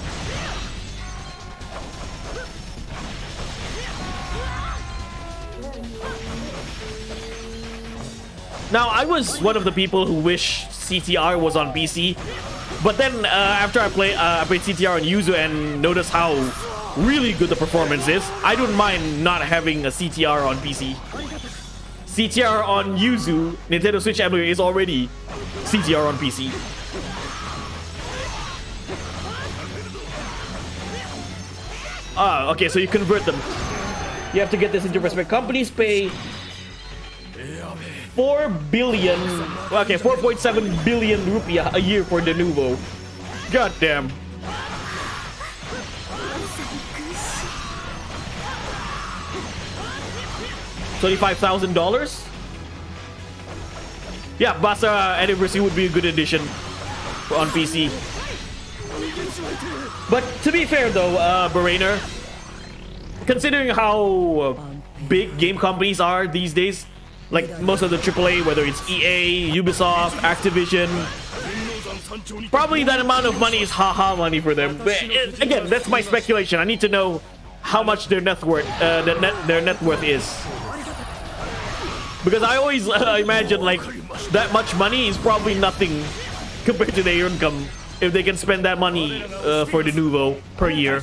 Now, I was one of the people who wish CTR was on PC, but then after I played CTR on Yuzu and noticed how really good the performance is, I don't mind not having a CTR on PC. CTR on Yuzu, Nintendo Switch emulator, is already CTR on PC. Ah, okay, so you convert them. You have to get this into perspective. Companies pay 4 billion, okay, 4.7 billion rupiah a year for the Nuvo. God damn. $25,000? Yeah, Basara Anniversary would be a good addition on PC. But to be fair though, Barainer, considering how big game companies are these days, like most of the AAA, whether it's EA, Ubisoft, Activision, probably that amount of money is haha money for them. But again, that's my speculation. I need to know how much their net worth, their net worth is, because I always imagine like that much money is probably nothing compared to their income if they can spend that money for the Nuvo per year.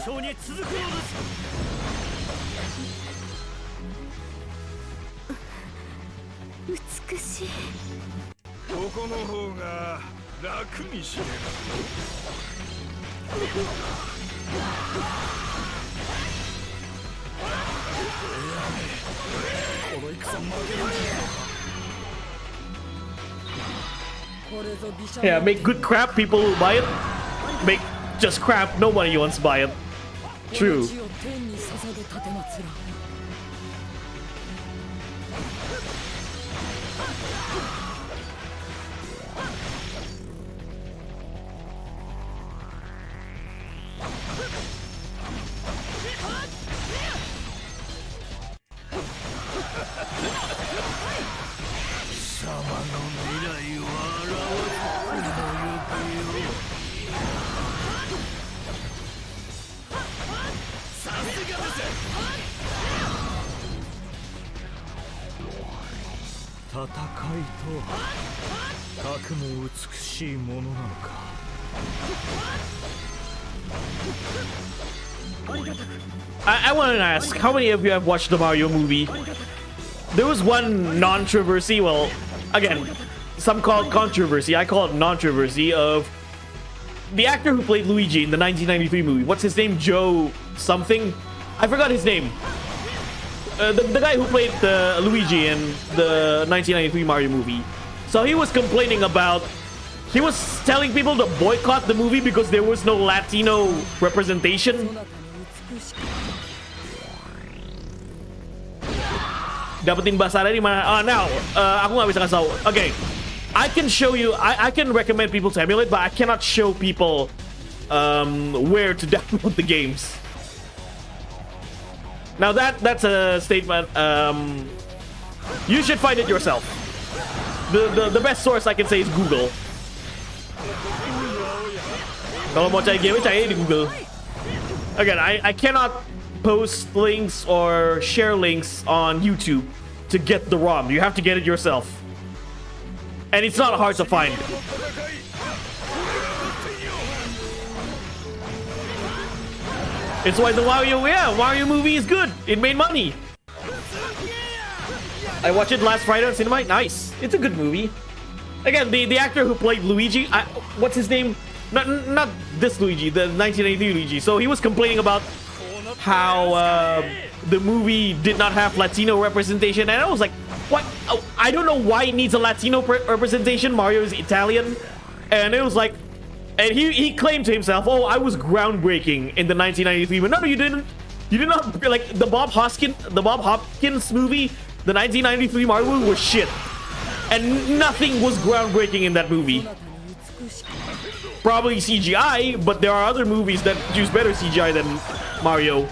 Yeah, make good crap, people will buy it. Make just crap, nobody wants to buy it. True. I want to ask, how many of you have watched the Mario movie? There was one non-controversy, well, again, some call it controversy, I call it non-controversy, of the actor who played Luigi in the 1993 movie. What's his name? Joe something? I forgot his name. The guy who played Luigi in the 1993 Mario movie. So he was complaining about, he was telling people to boycott the movie because there was no Latino representation. Dapetin Basara di mana? Now, aku nggak bisa kasih tahu. Okay, I can show you. I can recommend people to emulate, but I cannot show people where to download the games. Now that's a statement. You should find it yourself. The best source I can say is Google. Kalau mau cari game, cari di Google. Again, I cannot post links or share links on YouTube to get the ROM. You have to get it yourself. And it's not hard to find. It's why the Mario movie is good. It made money. I watched it last Friday on cinema. Nice. It's a good movie. Again, the actor who played Luigi, what's his name? not this Luigi, the 1983 Luigi. So he was complaining about how the movie did not have Latino representation, and I was like, what? Oh, I don't know why it needs a Latino representation. Mario is Italian, and it was like, and he claimed to himself, oh, I was groundbreaking in the 1993 movie. No, you didn't. You did not. Like the Bob Hoskins movie, the 1993 Mario movie was shit, and nothing was groundbreaking in that movie. Probably CGI, but there are other movies that use better CGI than Mario.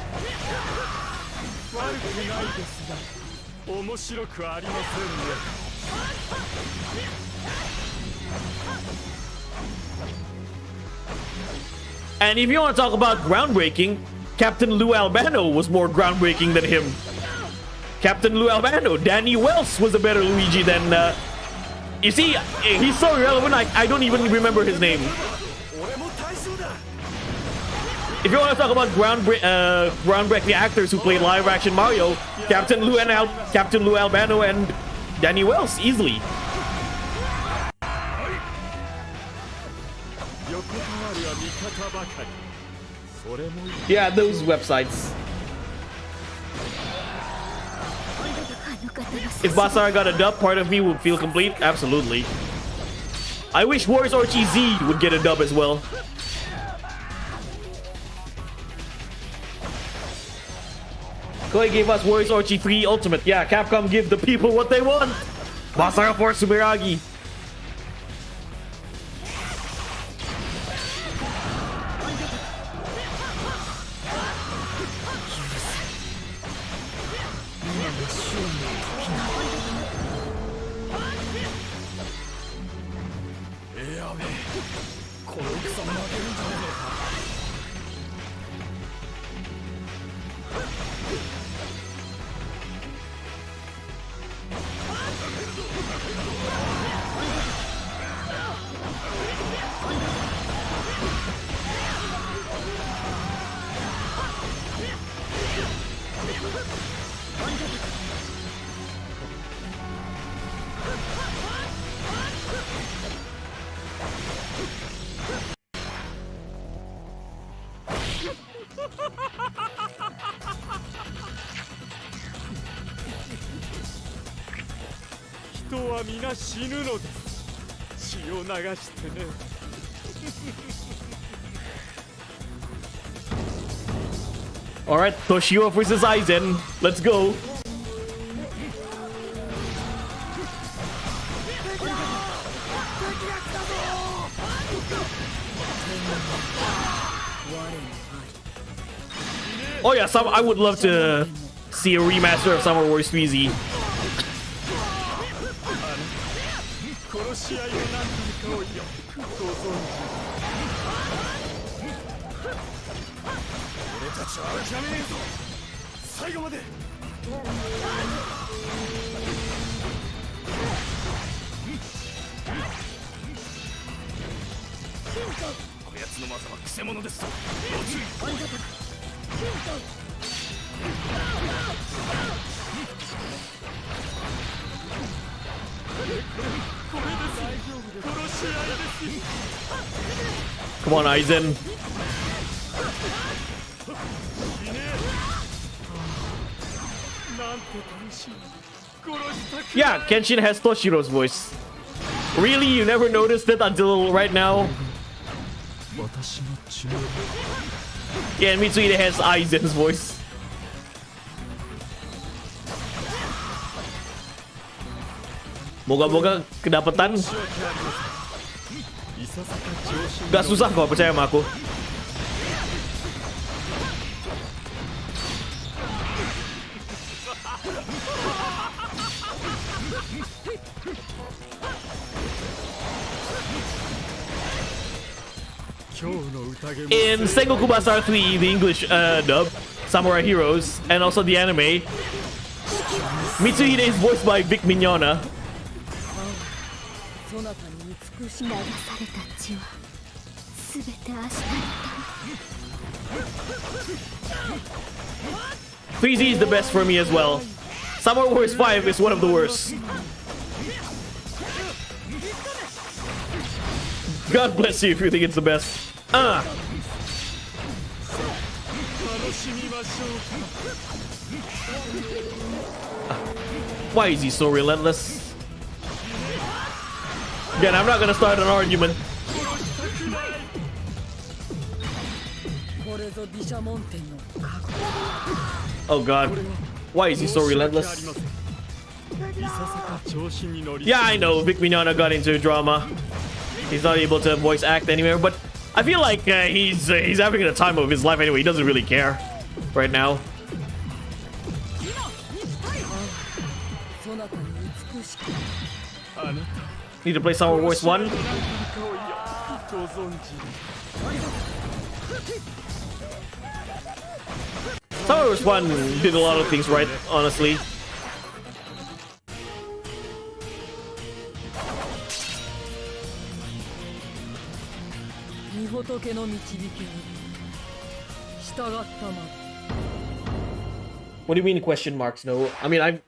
And if you want to talk about groundbreaking, Captain Lou Albano was more groundbreaking than him. Captain Lou Albano, Danny Wells was a better Luigi than... you see, he's so irrelevant, I don't even remember his name. If you want to talk about groundbreaking actors who played live-action Mario, Captain Lou Albano and Danny Wells, easily. Yeah, those websites. If Basara got a dub, part of me would feel complete. Absolutely. I wish Warriors Orchi Z would get a dub as well. Koei gave us Warriors Orchi 3 Ultimate. Yeah, Capcom give the people what they want. Basara for Sumeragi. Alright, Toshio versus Aizen. Let's go. Oh yeah, I would love to see a remaster of Summer Wars 3Z. Come on, Aizen. Yeah, Kenshin has Toshiro's voice. Really? You never noticed it until right now? Yeah, Mitsuhide has Aizen's voice. Moga-moga kedapatan. Gak susah kok, percaya sama aku. In Sengoku Basara 3, the English dub, Samurai Heroes, and also the anime, Mitsuhide is voiced by Vic Mignogna. Freezy is the best for me as well. Summer Wars 5 is one of the worst. God bless you if you think it's the best. Why is he so relentless? Again, I'm not gonna start an argument. Oh god. Why is he so relentless? Yeah, I know. Vic Mignogna got into drama. He's not able to voice act anymore, but I feel like he's having the time of his life anyway. He doesn't really care right now. Need to play Summer Wars 1. Summer Wars 1 did a lot of things right, honestly. What do you mean question marks? No, I mean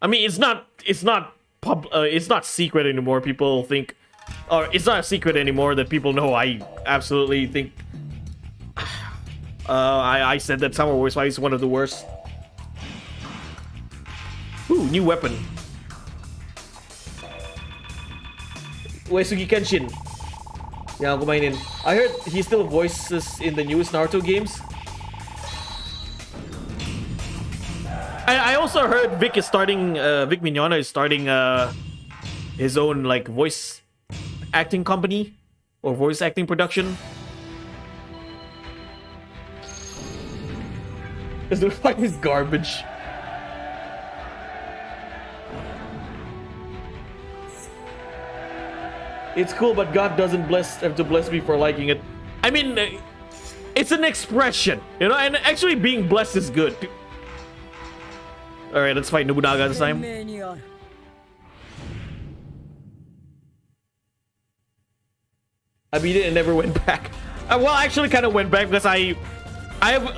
it's not secret anymore. People think, or it's not a secret anymore that people know. I absolutely think. I said that Summer Wars 5 is one of the worst. Ooh, new weapon. Uesugi Kenshin. Yeah, I'll kumainin. I heard he still voices in the newest Naruto games. I also heard Vic Mignogna is starting his own like voice acting company or voice acting production. This looks like his garbage. It's cool, but God doesn't have to bless me for liking it. I mean, it's an expression, you know, and actually being blessed is good. Alright, let's fight Nobunaga this time. I beat it and never went back. Well, I actually kind of went back because I have...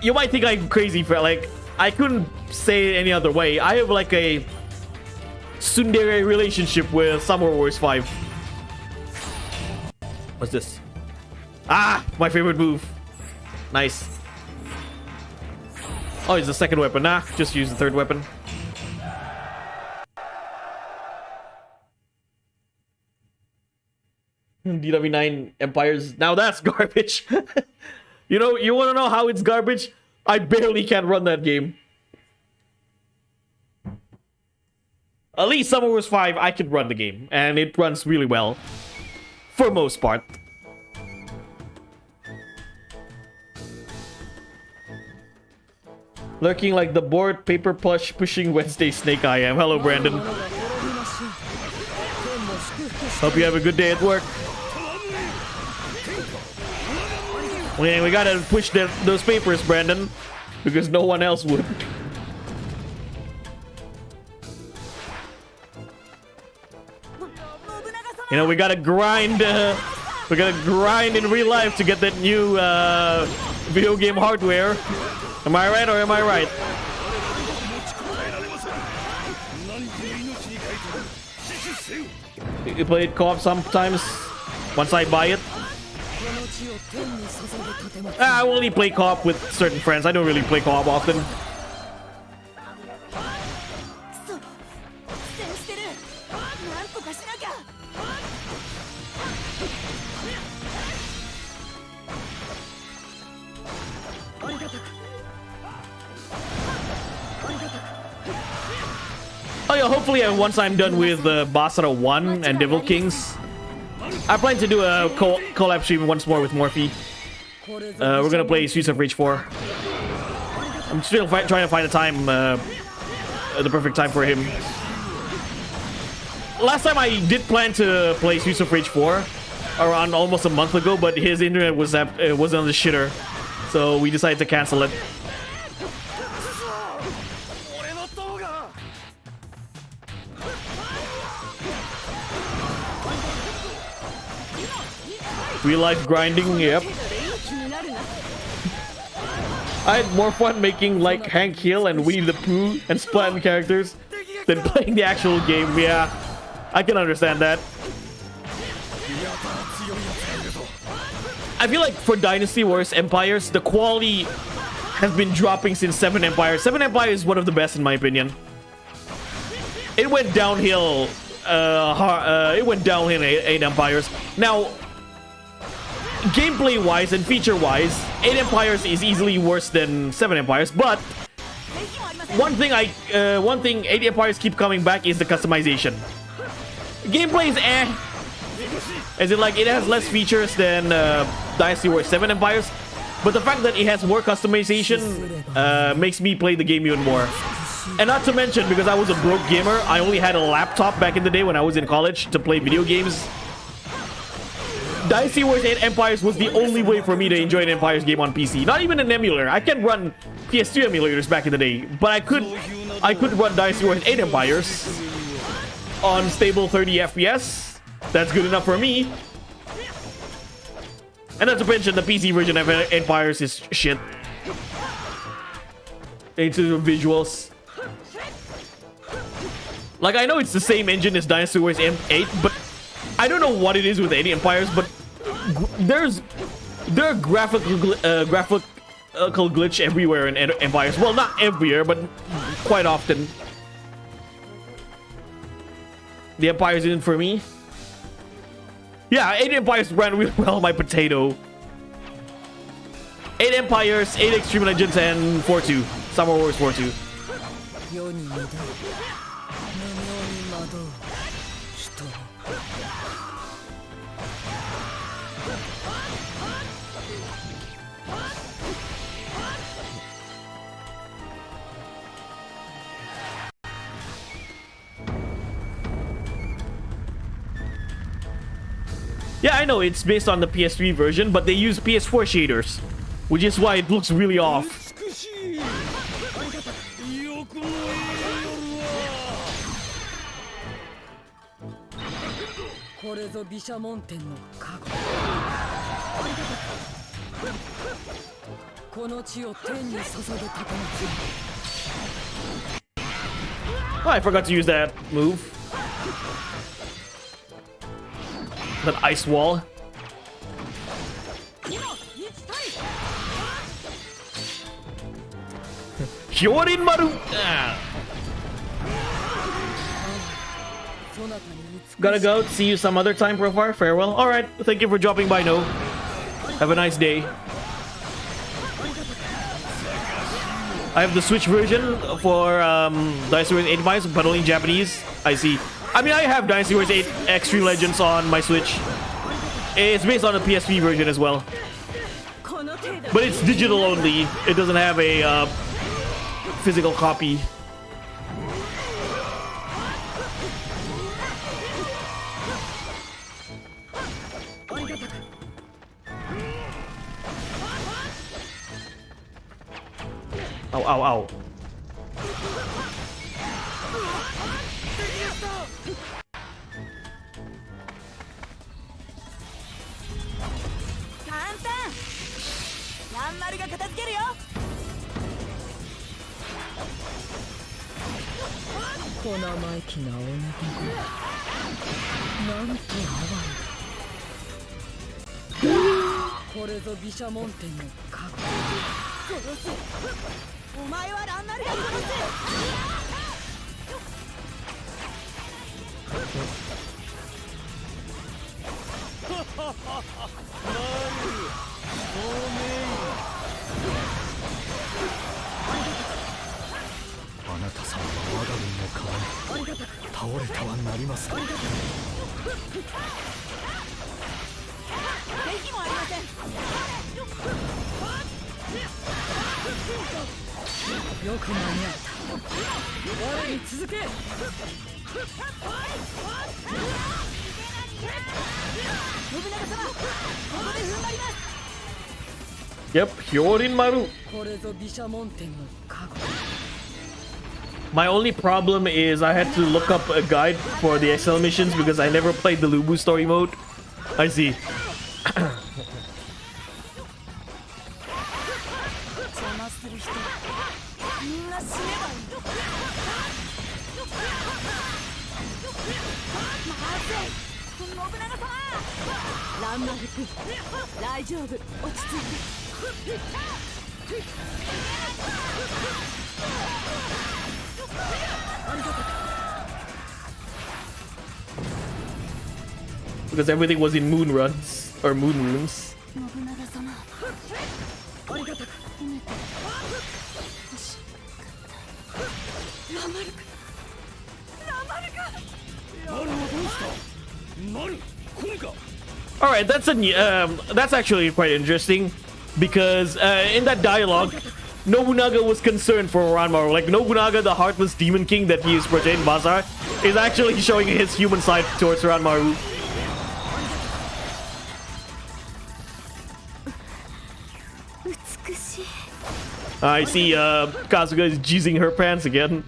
You might think I'm crazy for like... I couldn't say it any other way. I have like a tsundere relationship with Summer Wars 5. What's this? Ah! My favorite move. Nice. Oh, it's the second weapon. Nah, just use the third weapon. DW9 Empires. Now that's garbage. You know, you want to know how it's garbage? I barely can run that game. At least Summer Wars 5, I can run the game. And it runs really well. For most part. Lurking like the bored paper plush pushing Wednesday snake I am. Hello, Brandon. Hope you have a good day at work. We gotta push those papers, Brandon. Because no one else would. You know, we gotta grind. We gotta grind in real life to get that new video game hardware. Am I right or am I right? You play it co-op sometimes. Once I buy it. I only play co-op with certain friends. I don't really play co-op often. Oh yeah, hopefully once I'm done with Basara 1 and Devil Kings, I plan to do a collab stream once more with Morphe. We're gonna play Streets of Rage 4. I'm still trying to find a time, the perfect time for him. Last time I did plan to play Streets of Rage 4 around almost a month ago, but his internet wasn't on the shitter, so we decided to cancel it. Real life grinding, yep. I had more fun making like Hank Hill and Winnie the Pooh and Splatoon characters than playing the actual game. Yeah, I can understand that. I feel like for Dynasty Wars Empires, the quality has been dropping since 7 Empires. 7 Empires is one of the best in my opinion. It went downhill. It went downhill in 8 Empires. Now, gameplay-wise and feature-wise, 8 Empires is easily worse than 7 Empires. But one thing 8 Empires keep coming back is the customization. Gameplay is as in like it has less features than Dynasty Wars 7 Empires, but the fact that it has more customization makes me play the game even more. And not to mention, because I was a broke gamer, I only had a laptop back in the day when I was in college to play video games. Dynasty Wars 8 Empires was the only way for me to enjoy an Empires game on PC. Not even an emulator. I can run PS2 emulators back in the day, but I could run Dynasty Wars 8 Empires on stable 30 FPS. That's good enough for me. And not to mention the PC version of Empires is shit. Into the visuals. Like, I know it's the same engine as Dynasty Wars 8, but I don't know what it is with 80 Empires, but there are graphical glitch everywhere in Empires. Well, not everywhere, but quite often. The Empires isn't for me. Yeah, 8 Empires ran really well on my potato. 8 Empires, 8 Extreme Legends, and 4-2. Summer Wars 4-2. Yeah, I know it's based on the PS3 version, but they use PS4 shaders, which is why it looks really off. Oh, I forgot to use that move. That ice wall. Hyorin Maru! Gotta go. See you some other time, Profar. Farewell. Alright. Thank you for dropping by, No. Have a nice day. I have the Switch version for Dynasty Wars 8 Empires, but only in Japanese. I see. I mean, I have Dynasty Wars 8 Extreme Legends on my Switch. It's based on the PSP version as well. But it's digital only. It doesn't have a physical copy. Ow, ow, ow. Yep, Hyorin Maru. My only problem is I had to look up a guide for the XL missions because I never played the Lubu story mode. I see. ランマル君大丈夫落ち着いてBecause everything was in moon runs or moon runes. 信長様ありがたく褒めて欲しかったランマル君ランマル君マルはどうしたマル来るか All right, that's actually quite interesting because in that dialogue, Nobunaga was concerned for Ranmaru. Like Nobunaga, the heartless demon king that he is portraying in Basara, is actually showing his human side towards Ranmaru. I see Kasuga is jizzing her pants again.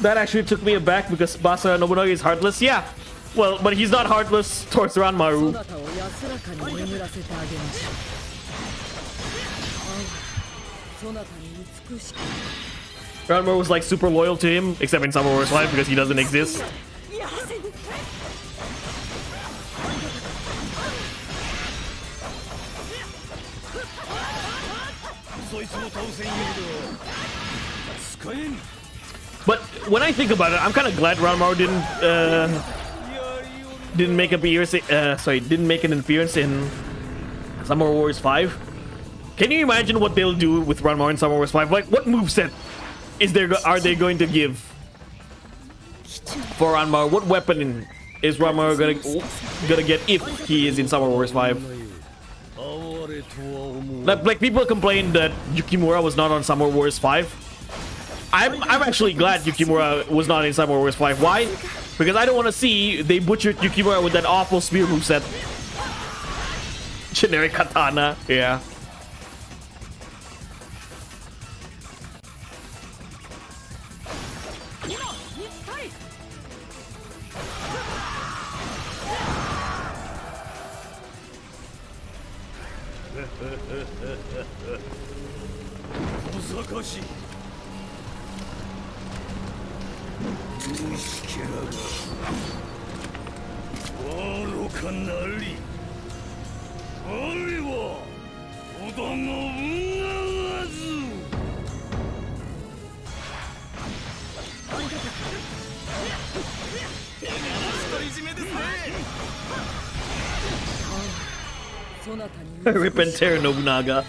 That actually took me aback because Basara Nobunaga is heartless. Yeah, well, but he's not heartless towards Ranmaru. Ranmaru was like super loyal to him, except in Summer Wars Life because he doesn't exist. But when I think about it, I'm kind of glad Ranmaru didn't make an appearance in Summer Wars 5. Can you imagine what they'll do with Ranmaru in Summer Wars 5? Like, what moveset are they going to give for Ranmaru? What weapon is Ranmaru gonna get if he is in Summer Wars 5? Like people complained that Yukimura was not on Summer Wars 5. I'm actually glad Yukimura was not in Summer Wars 5. Why? Because I don't want to see they butchered Yukimura with that awful spear moveset. Generic katana, yeah. Rip and tear Nobunaga.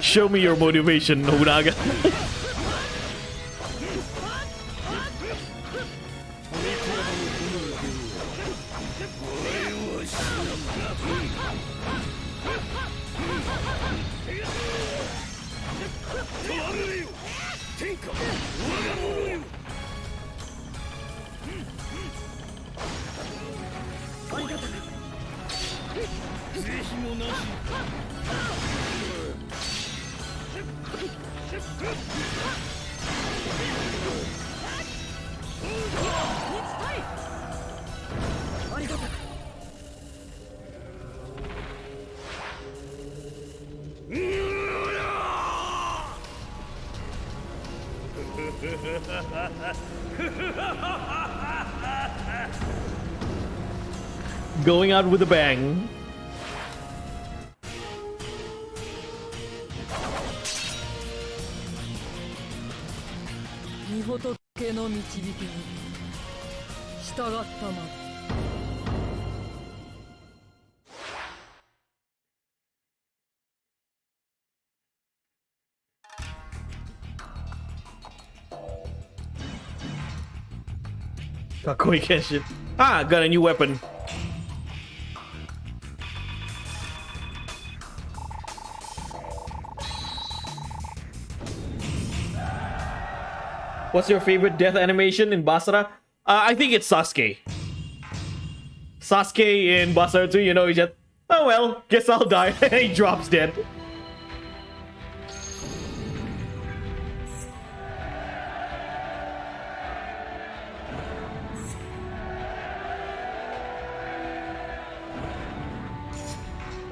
Show me your motivation, Nobunaga. Going out with a bang. Koei Kenshin. Ah, got a new weapon. What's your favorite death animation in Basara? I think it's Sasuke. Sasuke in Basara 2, you know, he just, oh well, guess I'll die. He drops dead.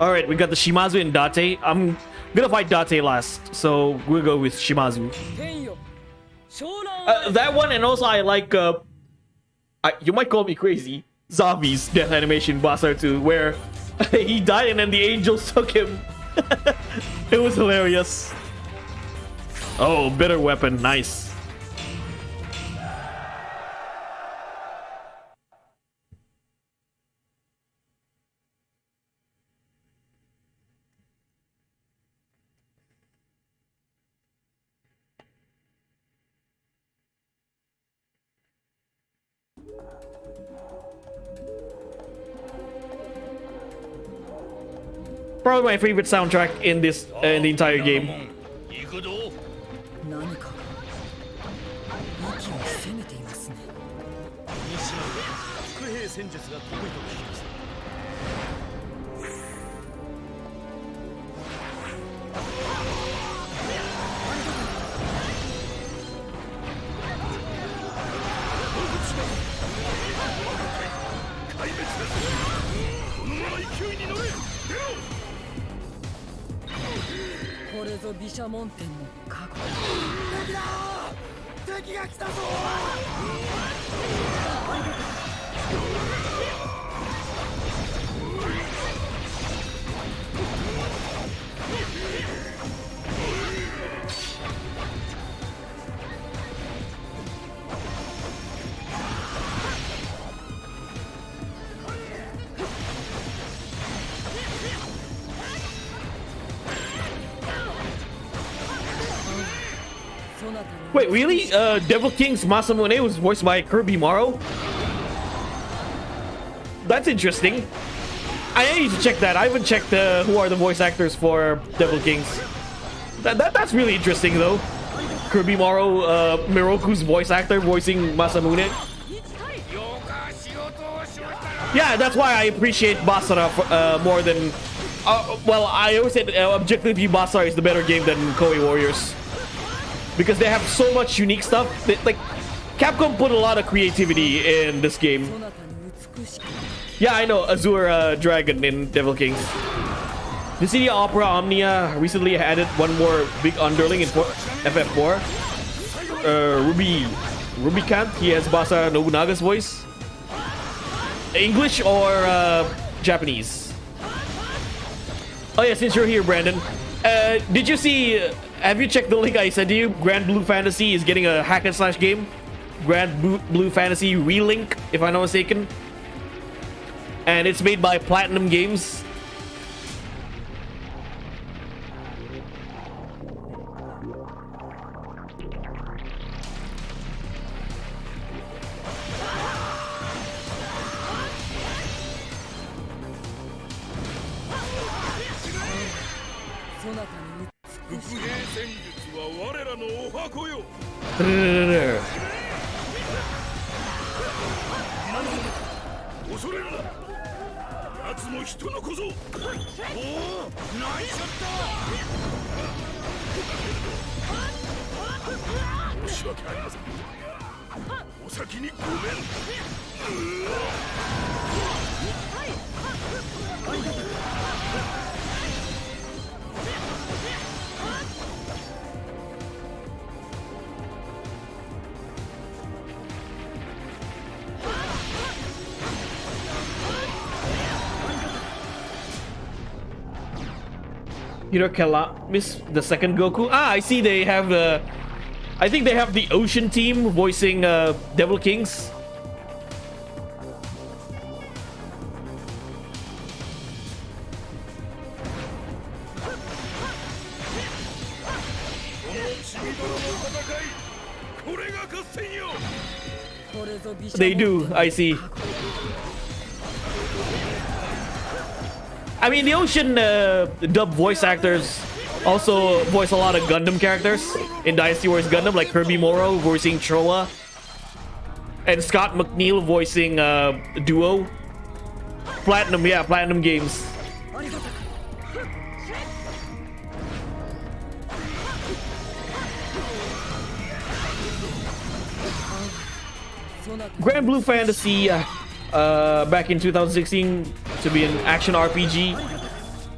Alright, we got the Shimazu and Date. I'm gonna fight Date last, so we'll go with Shimazu. That one, and also I like, you might call me crazy, Zombies death animation Basara 2, where he died and then the angels took him. It was hilarious. Oh, bitter weapon, nice. Probably my favorite soundtrack in this in the entire game. 何かが息を攻めていますね。西野伏兵戦術が得意と聞きました。壊滅だ。このまま勢いに乗れ。出ろ。これぞ毘沙門天の過去。敵が来たぞ。Wait, really? Devil King's Masamune was voiced by Kirby Morrow? That's interesting. I need to check that. I haven't checked who are the voice actors for Devil Kings. That's really interesting though. Kirby Morrow, Miroku's voice actor voicing Masamune. Yeah, that's why I appreciate Basara more than... well, I always said objectively Basara is the better game than Koei Warriors. Because they have so much unique stuff. Like, Capcom put a lot of creativity in this game. Yeah, I know, Azure Dragon in Devil Kings. The City Opera Omnia recently added one more big underling in FF4. Rubicant, he has Basa Nobunaga's voice. English or Japanese? Oh yeah, since you're here, Brandon. Did you see... have you checked the link I sent to you? Grand Blue Fantasy is getting a hack and slash game. Grand Blue Fantasy Relink, if I'm not mistaken. And it's made by Platinum Games. Miss the second Goku. Ah, I see they have I think they have the Ocean team voicing Devil Kings. They do, I see. I mean, the Ocean dub voice actors also voice a lot of Gundam characters in Dynasty Warriors Gundam, like Kirby Morrow voicing Troa, and Scott McNeil voicing Duo. Platinum, yeah, Platinum Games. Grand Blue Fantasy back in 2016 to be an action RPG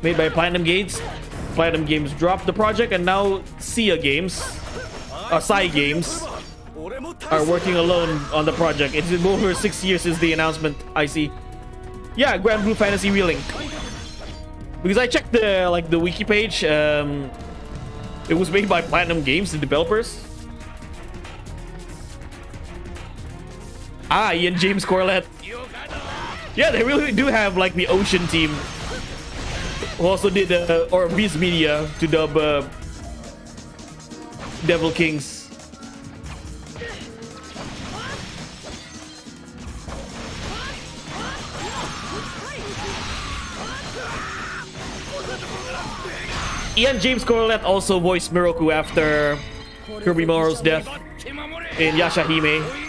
made by Platinum Games. Platinum Games dropped the project, and now Sia Games, Sai Games, are working alone on the project. It's been over 6 years since the announcement. I see. Yeah, Grand Blue Fantasy Relink. Because I checked the wiki page. It was made by Platinum Games, the developers. Ah, Ian James Corlett. Yeah, they really do have like the Ocean team, who also did or Viz Media to dub Devil Kings. Ian James Corlett also voiced Miroku after Kirby Morrow's death in Yashahime.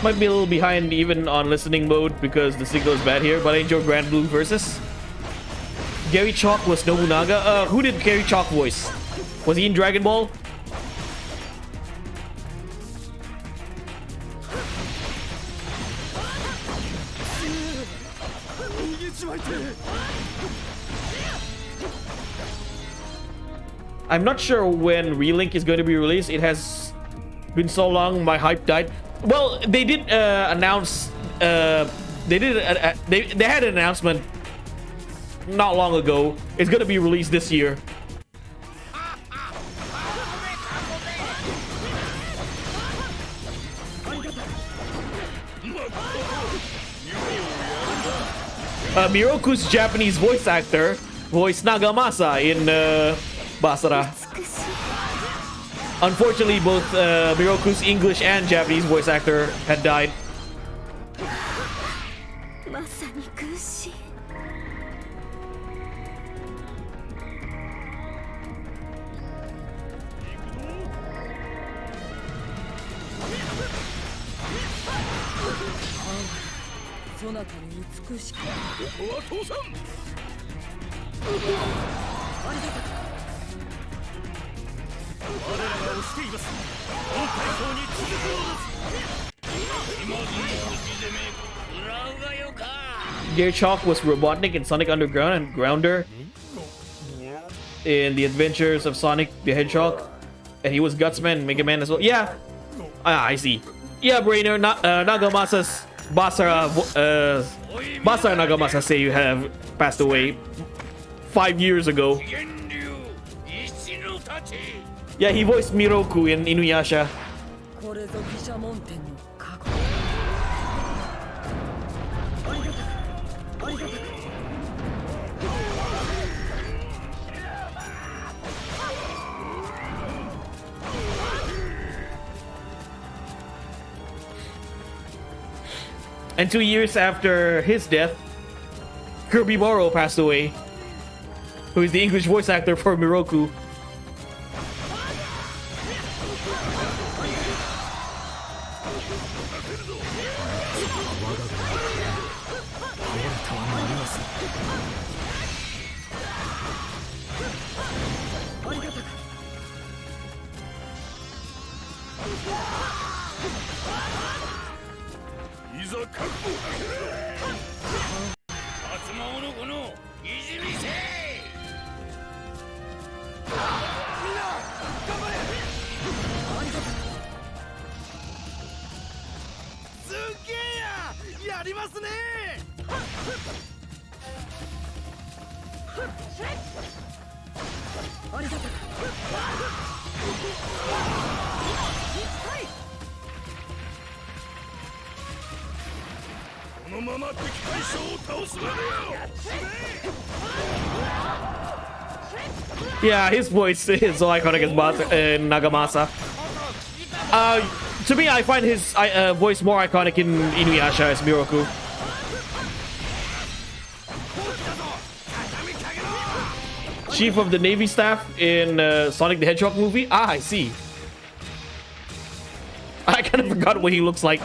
Might be a little behind even on listening mode because the signal is bad here, but I enjoy Grand Blue Versus. Gary Chalk was Nobunaga. Who did Gary Chalk voice? Was he in Dragon Ball? I'm not sure when Relink is going to be released. It has been so long, my hype died. Well, they did announce. They had an announcement not long ago. It's going to be released this year. Miroku's Japanese voice actor voiced Nagamasa in Basara. Unfortunately, both Miroku's English and Japanese voice actor had died. Gary Chalk was Robotnik in Sonic Underground and Grounder in The Adventures of Sonic the Hedgehog, and he was Gutsman, Mega Man as well. Yeah, I see. Yeah, Brainer, Nagamasa's Basara Nagamasa say you have passed away 5 years ago. Yeah, he voiced Miroku in Inuyasha. And 2 years after his death, Kirby Morrow passed away, who is the English voice actor for Miroku. いざ覚悟初魔の子の意地見せみんな頑張れすげえやりますねありがとうこのまま敵対将を倒すまでよ Yeah, his voice is so iconic as Nagamasa. To me, I find his voice more iconic in Inuyasha as Miroku. Chief of the Navy Staff in Sonic the Hedgehog movie? Ah, I see. I kind of forgot what he looks like.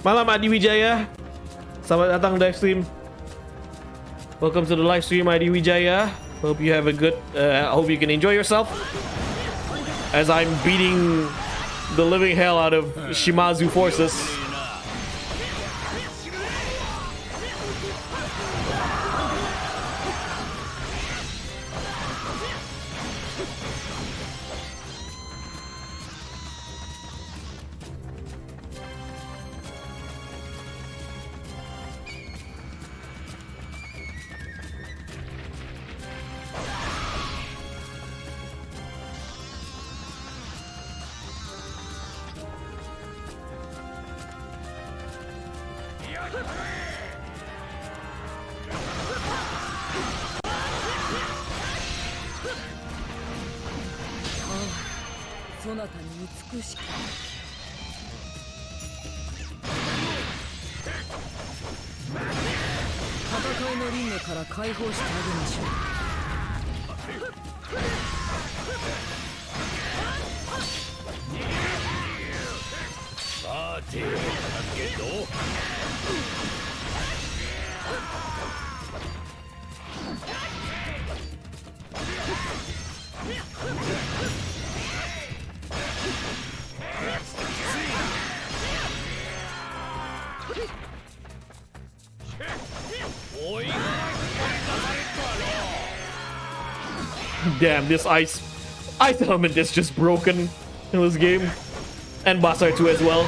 Malam Adi Wijaya. Selamat datang live stream. Welcome to the live stream, Adi Wijaya. Hope you have a good hope you can enjoy yourself as I'm beating the living hell out of Shimazu forces. Damn, this ice element is just broken in this game. And Basara 2 as well.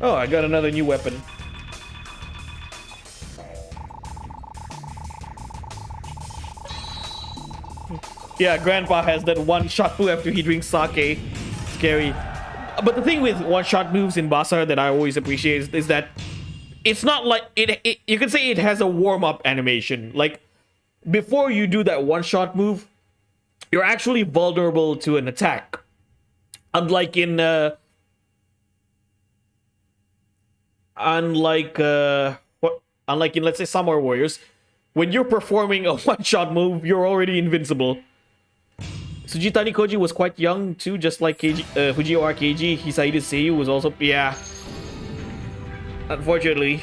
Oh, I got another new weapon. Yeah, Grandpa has that one-shot move after he drinks sake. Scary. But the thing with one-shot moves in Basara that I always appreciate is that it's not like it. You can say it has a warm-up animation. Like before you do that one-shot move, you're actually vulnerable to an attack. Unlike in unlike in, let's say, Samurai Warriors, when you're performing a one-shot move, you're already invincible. Sujitani Koji was quite young too, just like Fujiwara Keiji. Hisaido Seiyu was also, yeah, unfortunately.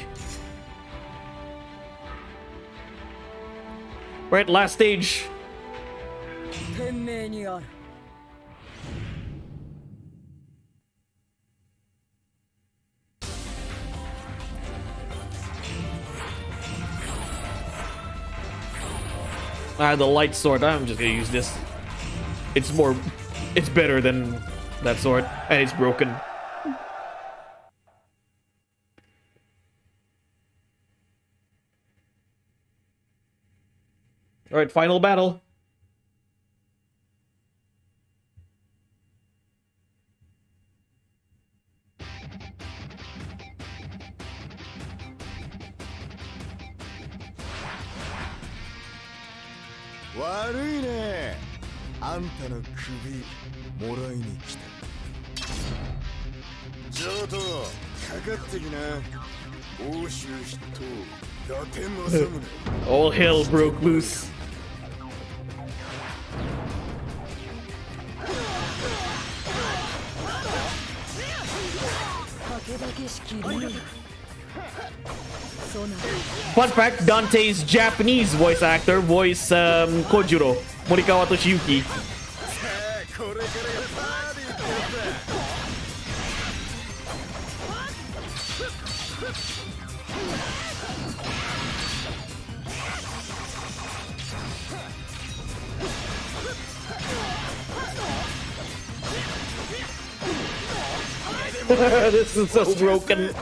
Right, last stage. The light sword. I'm just gonna use this. It's more it's better than that sword, and it's broken. All right, final battle. All hell broke loose. Fun fact, Dante's Japanese voice actor voiced Kojuro, Morikawa Toshiyuki. This is so broken.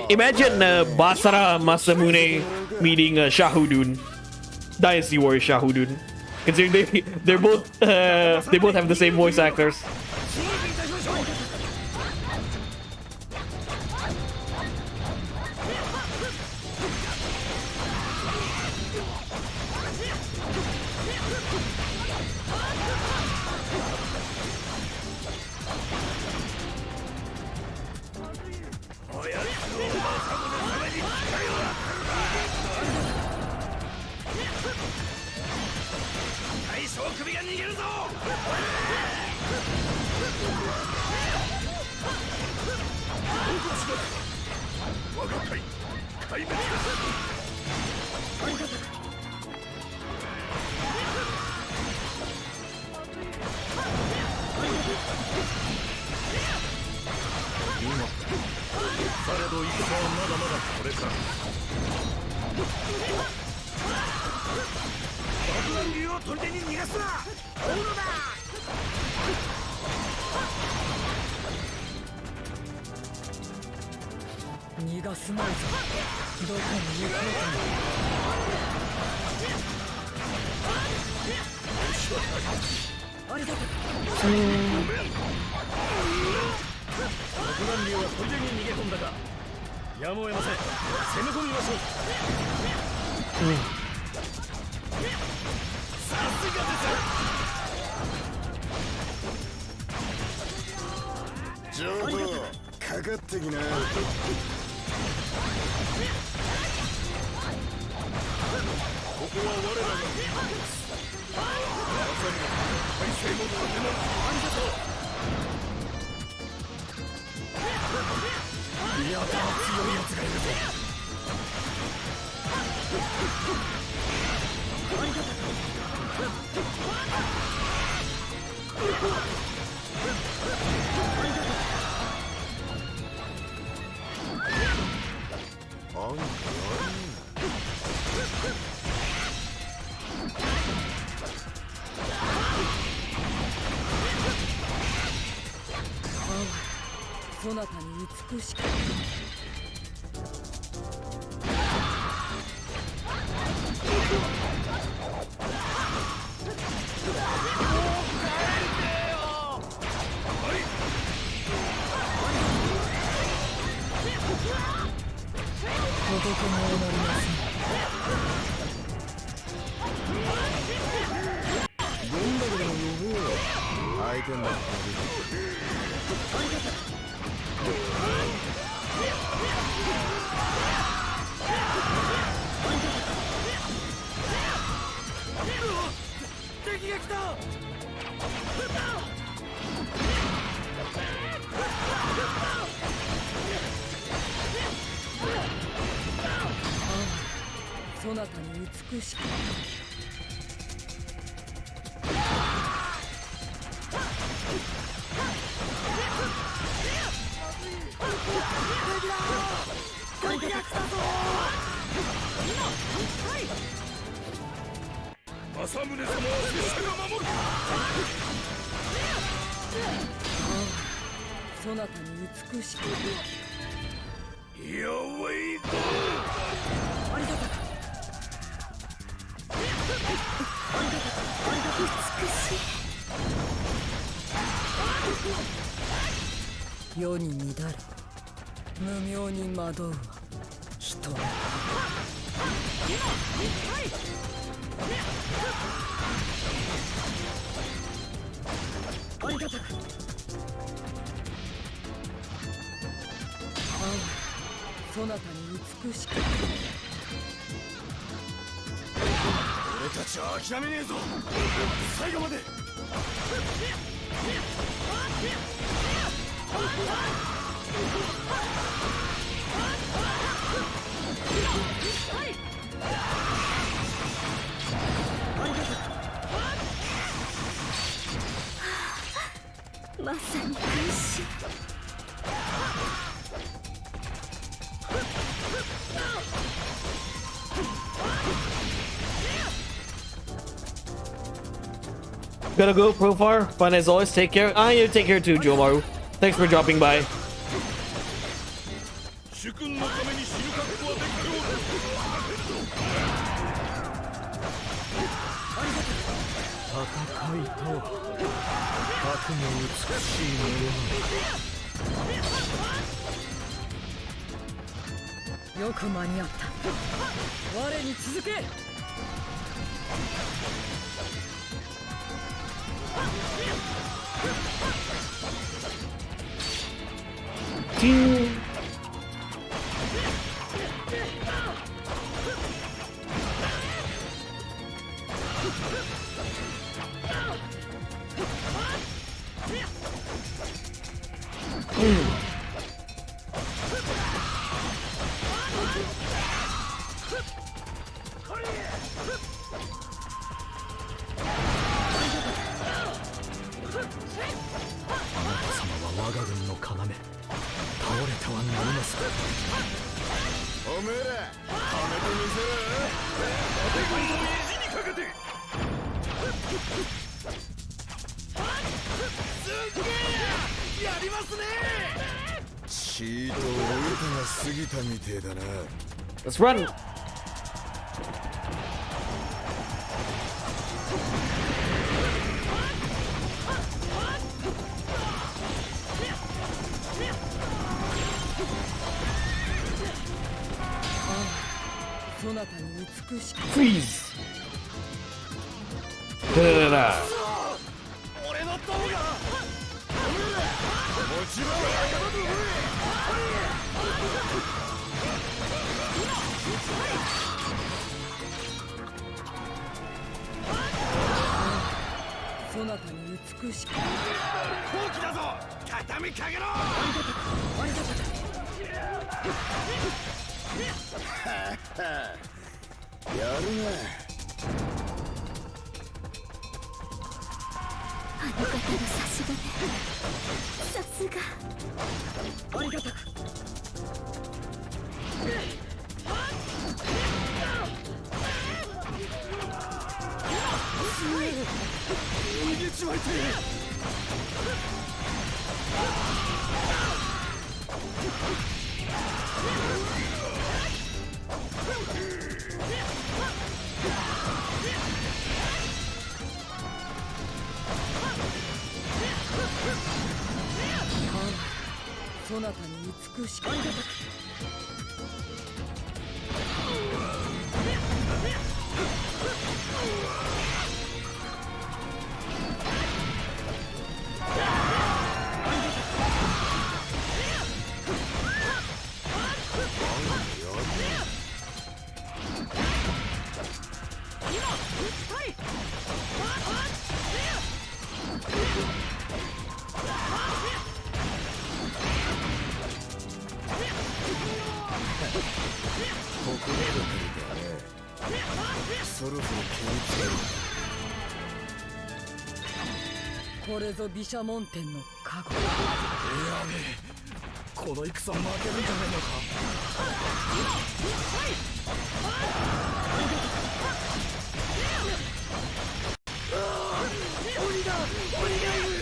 Imagine Basara Masamune meeting Shahudun, Dynasty Warrior Shahudun. Considering they both have the same voice actors. そなたに美しく政宗様は拙者が守る。そなたに美しくやわいぞ。ありがたか美しい。世に乱れ無明に惑うは人はありがたくそなたに美しく俺たちは諦めねえぞ。最後まで。まさに会心。Gotta go, Profar. Fun as always. Take care. You take care too, Jomaru. Thanks for dropping by. 主君のために死ぬ覚悟はできておる。戦いとは悪の美しいもの。よく間に合った我に続け我が軍の要倒れてはなります。おめえら、はめてみせろ。当て軍の意地にかけて。すっげえやりますね。チートをウルタが過ぎたみてえだな。 Let's run. そなたに美しく Freeze. Da-da-da-da. 俺の塔が。もちろん仲間と上。そなたに美しく放棄だぞ。畳みかけろ。やるな。あの方の差し金。さすが。ありがたく逃げちまいてそなたに美しくありがたくこれぞ毘沙門天の加護。この戦負けるんじゃねえのか。鬼だ、鬼がいる。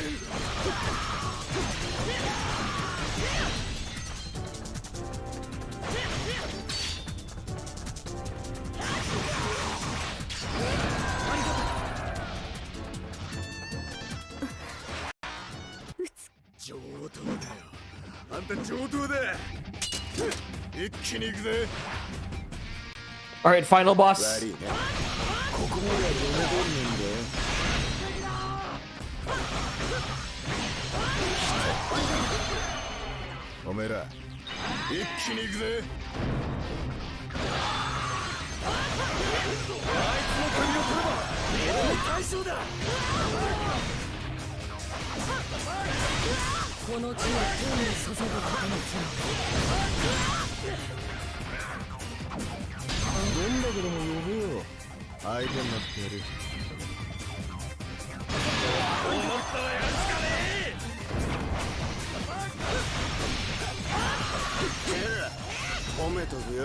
上等だよ。あんた上等だ。一気に行くぜ。Alright, final boss. 悪いね。ここまでは読め通りなんだよ。おめえら一気に行くぜ。あいつの首を取れば俺の対象だ。この地を天に捧ぐことのどんだけでも呼べよ。相手になってやる。思ったらやるしかねえ。褒めとくよ。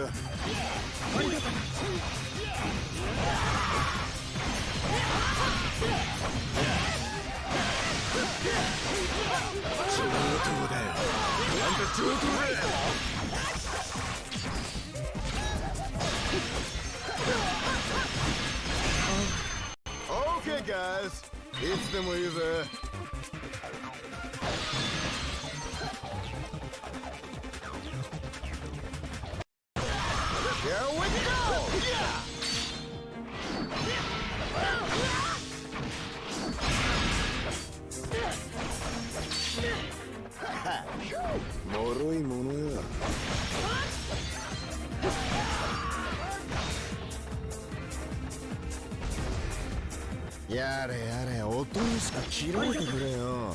上等だよ。あんた上等だよ。Okay, guys. いつでもいいぜ。Here we go! Yeah! 脆いものよ。やれやれ、音にしか切られてくれよ。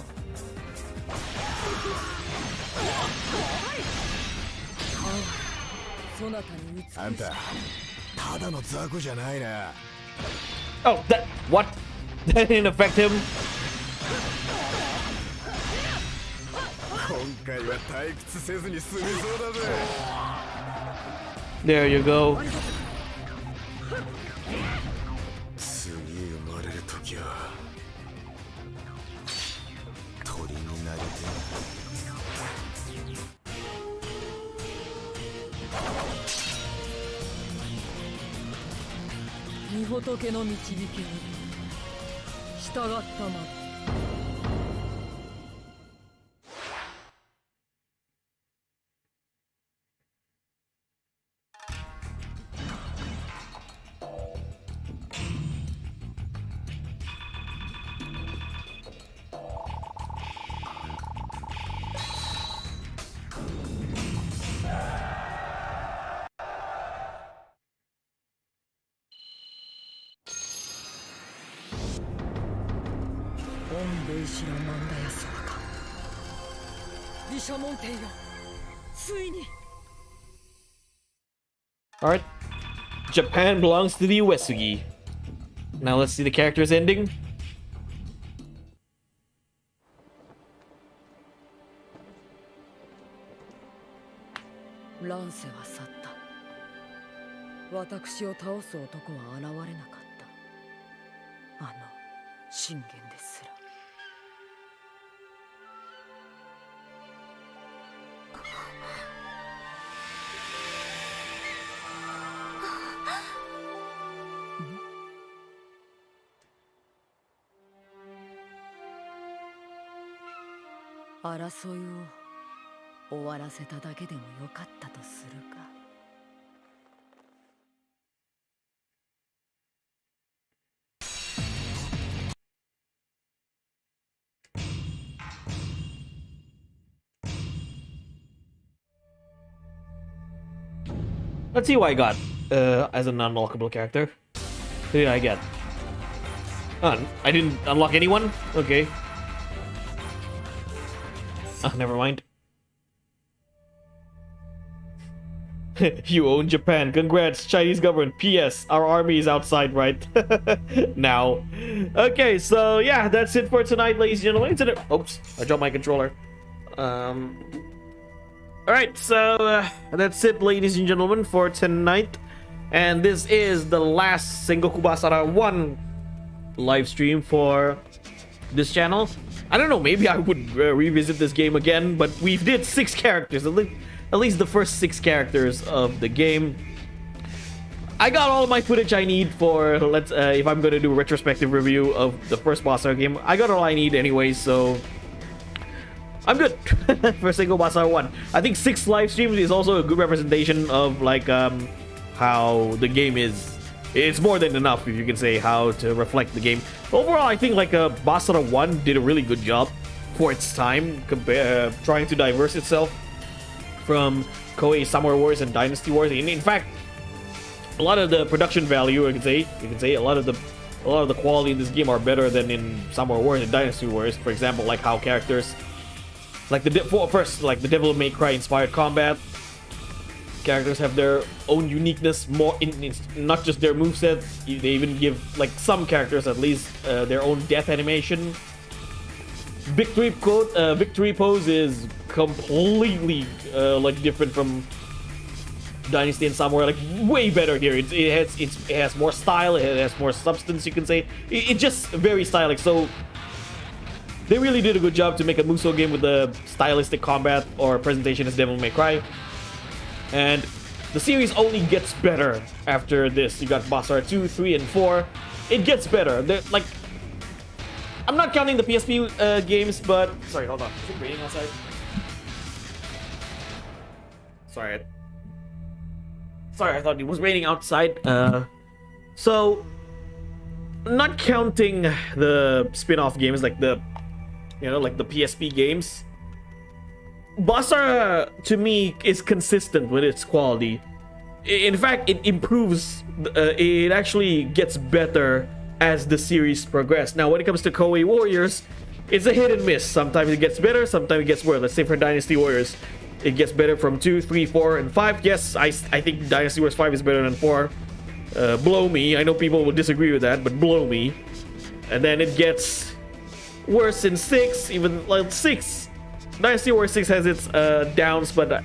そなたに美しい。あんたただの雑魚じゃないな。 Oh, that what? That didn't affect him. 今回は退屈せずに済みそうだぜ。 There you go. 次生まれる時は鳥になりて御仏の導きに従ったまで。御霊視の万田康若か。毘沙門天よ、ついに。 Alright. Japan belongs to the Uesugi. Now let's see the character's ending. 乱世は去った。私を倒す男は現れなかった。あの信玄ですら。争いを終わらせただけでもよかったとするか。Let's see what I got as a non-unlockable character. Who did I get? Oh, I didn't unlock anyone? Okay. Never mind. You own Japan. Congrats, Chinese government. P.S. Our army is outside right now. Okay, so yeah, that's it for tonight, ladies and gentlemen. Oops, I dropped my controller. Alright, so that's it, ladies and gentlemen, for tonight. And this is the last Sengoku Basara 1 live stream for this channel. I don't know, maybe I would revisit this game again, but we did 6 characters. At least the first 6 characters of the game. I got all my footage I need for if I'm gonna do a retrospective review of the first Basara game. I got all I need anyway, so I'm good for Sengoku Basara 1. I think 6 live streams is also a good representation of like how the game is. It's more than enough, if you can say, how to reflect the game. Overall, I think like Basara 1 did a really good job for its time, trying to diverse itself from Koei Samurai Wars and Dynasty Wars. In fact, a lot of the production value, you can say a lot of the quality in this game are better than in Samurai Wars and Dynasty Wars. For example, like how characters, like the Devil May Cry inspired combat. Characters have their own uniqueness, more in not just their moveset. They even give, like, some characters at least their own death animation. Victory pose is completely like different from Dynasty and Samurai. Like, way better here. It has more style. It has more substance, you can say. It's just very stylic. So they really did a good job to make a Musou game with the stylistic combat or presentation as Devil May Cry. And the series only gets better after this. You got Basara 2, 3, and 4. It gets better. Like, I'm not counting the PSP games, but sorry, hold on. Is it raining outside? Sorry, I thought it was raining outside. So, not counting the spin-off games like the PSP games. Basara, to me, is consistent with its quality. In fact, it improves. It actually gets better as the series progresses. Now, when it comes to Koei Warriors, it's a hit and miss. Sometimes it gets better, sometimes it gets worse. Let's say for Dynasty Warriors, it gets better from 2, 3, 4, and 5. Yes, I think Dynasty Warriors 5 is better than 4. Blow me. I know people will disagree with that, but blow me. And then it gets worse in 6, even like 6. Dynasty Warriors 6 has its downs, but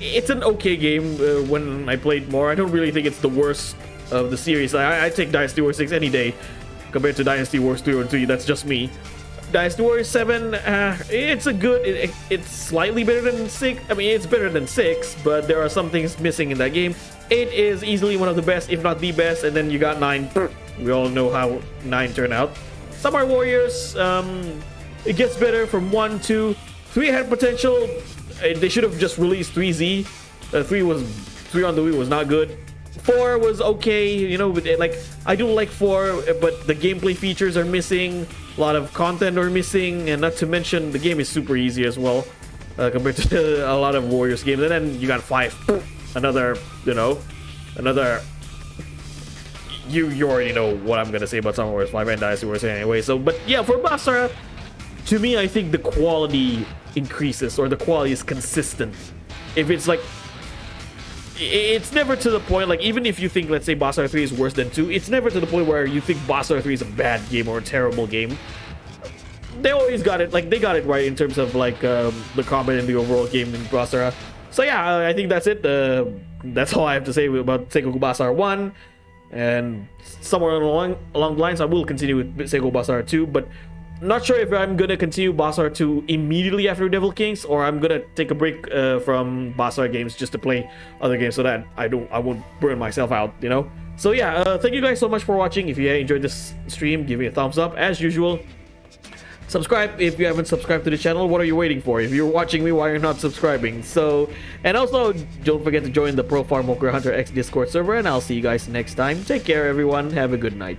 it's an okay game when I played more. I don't really think it's the worst of the series. I take Dynasty Warriors 6 any day compared to Dynasty Wars 2 and 3. That's just me. Dynasty Warriors 7, it's a good... It's slightly better than 6. I mean, it's better than 6, but there are some things missing in that game. 8 is easily one of the best, if not the best, and then you got 9. We all know how 9 turned out. Samurai Warriors, it gets better from 1, 2... 3 had potential. They should have just released 3Z. 3 on the Wii was not good. 4 was okay, you know, like, I do like 4, but the gameplay features are missing. A lot of content are missing, and not to mention the game is super easy as well compared to a lot of Warriors games. And then you got 5, another. You already know what I'm gonna say about Summer Wars 5 and Dynasty Wars anyway. So, but yeah, for Basara, to me, I think the quality increases, or the quality is consistent. If it's like, it's never to the point, like, even if you think, let's say, Basara 3 is worse than 2, it's never to the point where you think Basara 3 is a bad game or a terrible game. They always got it, like, they got it right in terms of, like, the combat and the overall game in Basara. So yeah, I think that's it. That's all I have to say about Sengoku Basara 1. And somewhere along the lines, I will continue with Sengoku Basara 2, but not sure if I'm gonna continue Basara 2 immediately after Devil Kings, or I'm gonna take a break from Basara games just to play other games so that I won't burn myself out, you know. So yeah, thank you guys so much for watching. If you enjoyed this stream, give me a thumbs up as usual. Subscribe if you haven't subscribed to the channel. What are you waiting for? If you're watching me, why are you not subscribing? So, and also don't forget to join the Profar Hunter X Discord server, and I'll see you guys next time. Take care, everyone. Have a good night.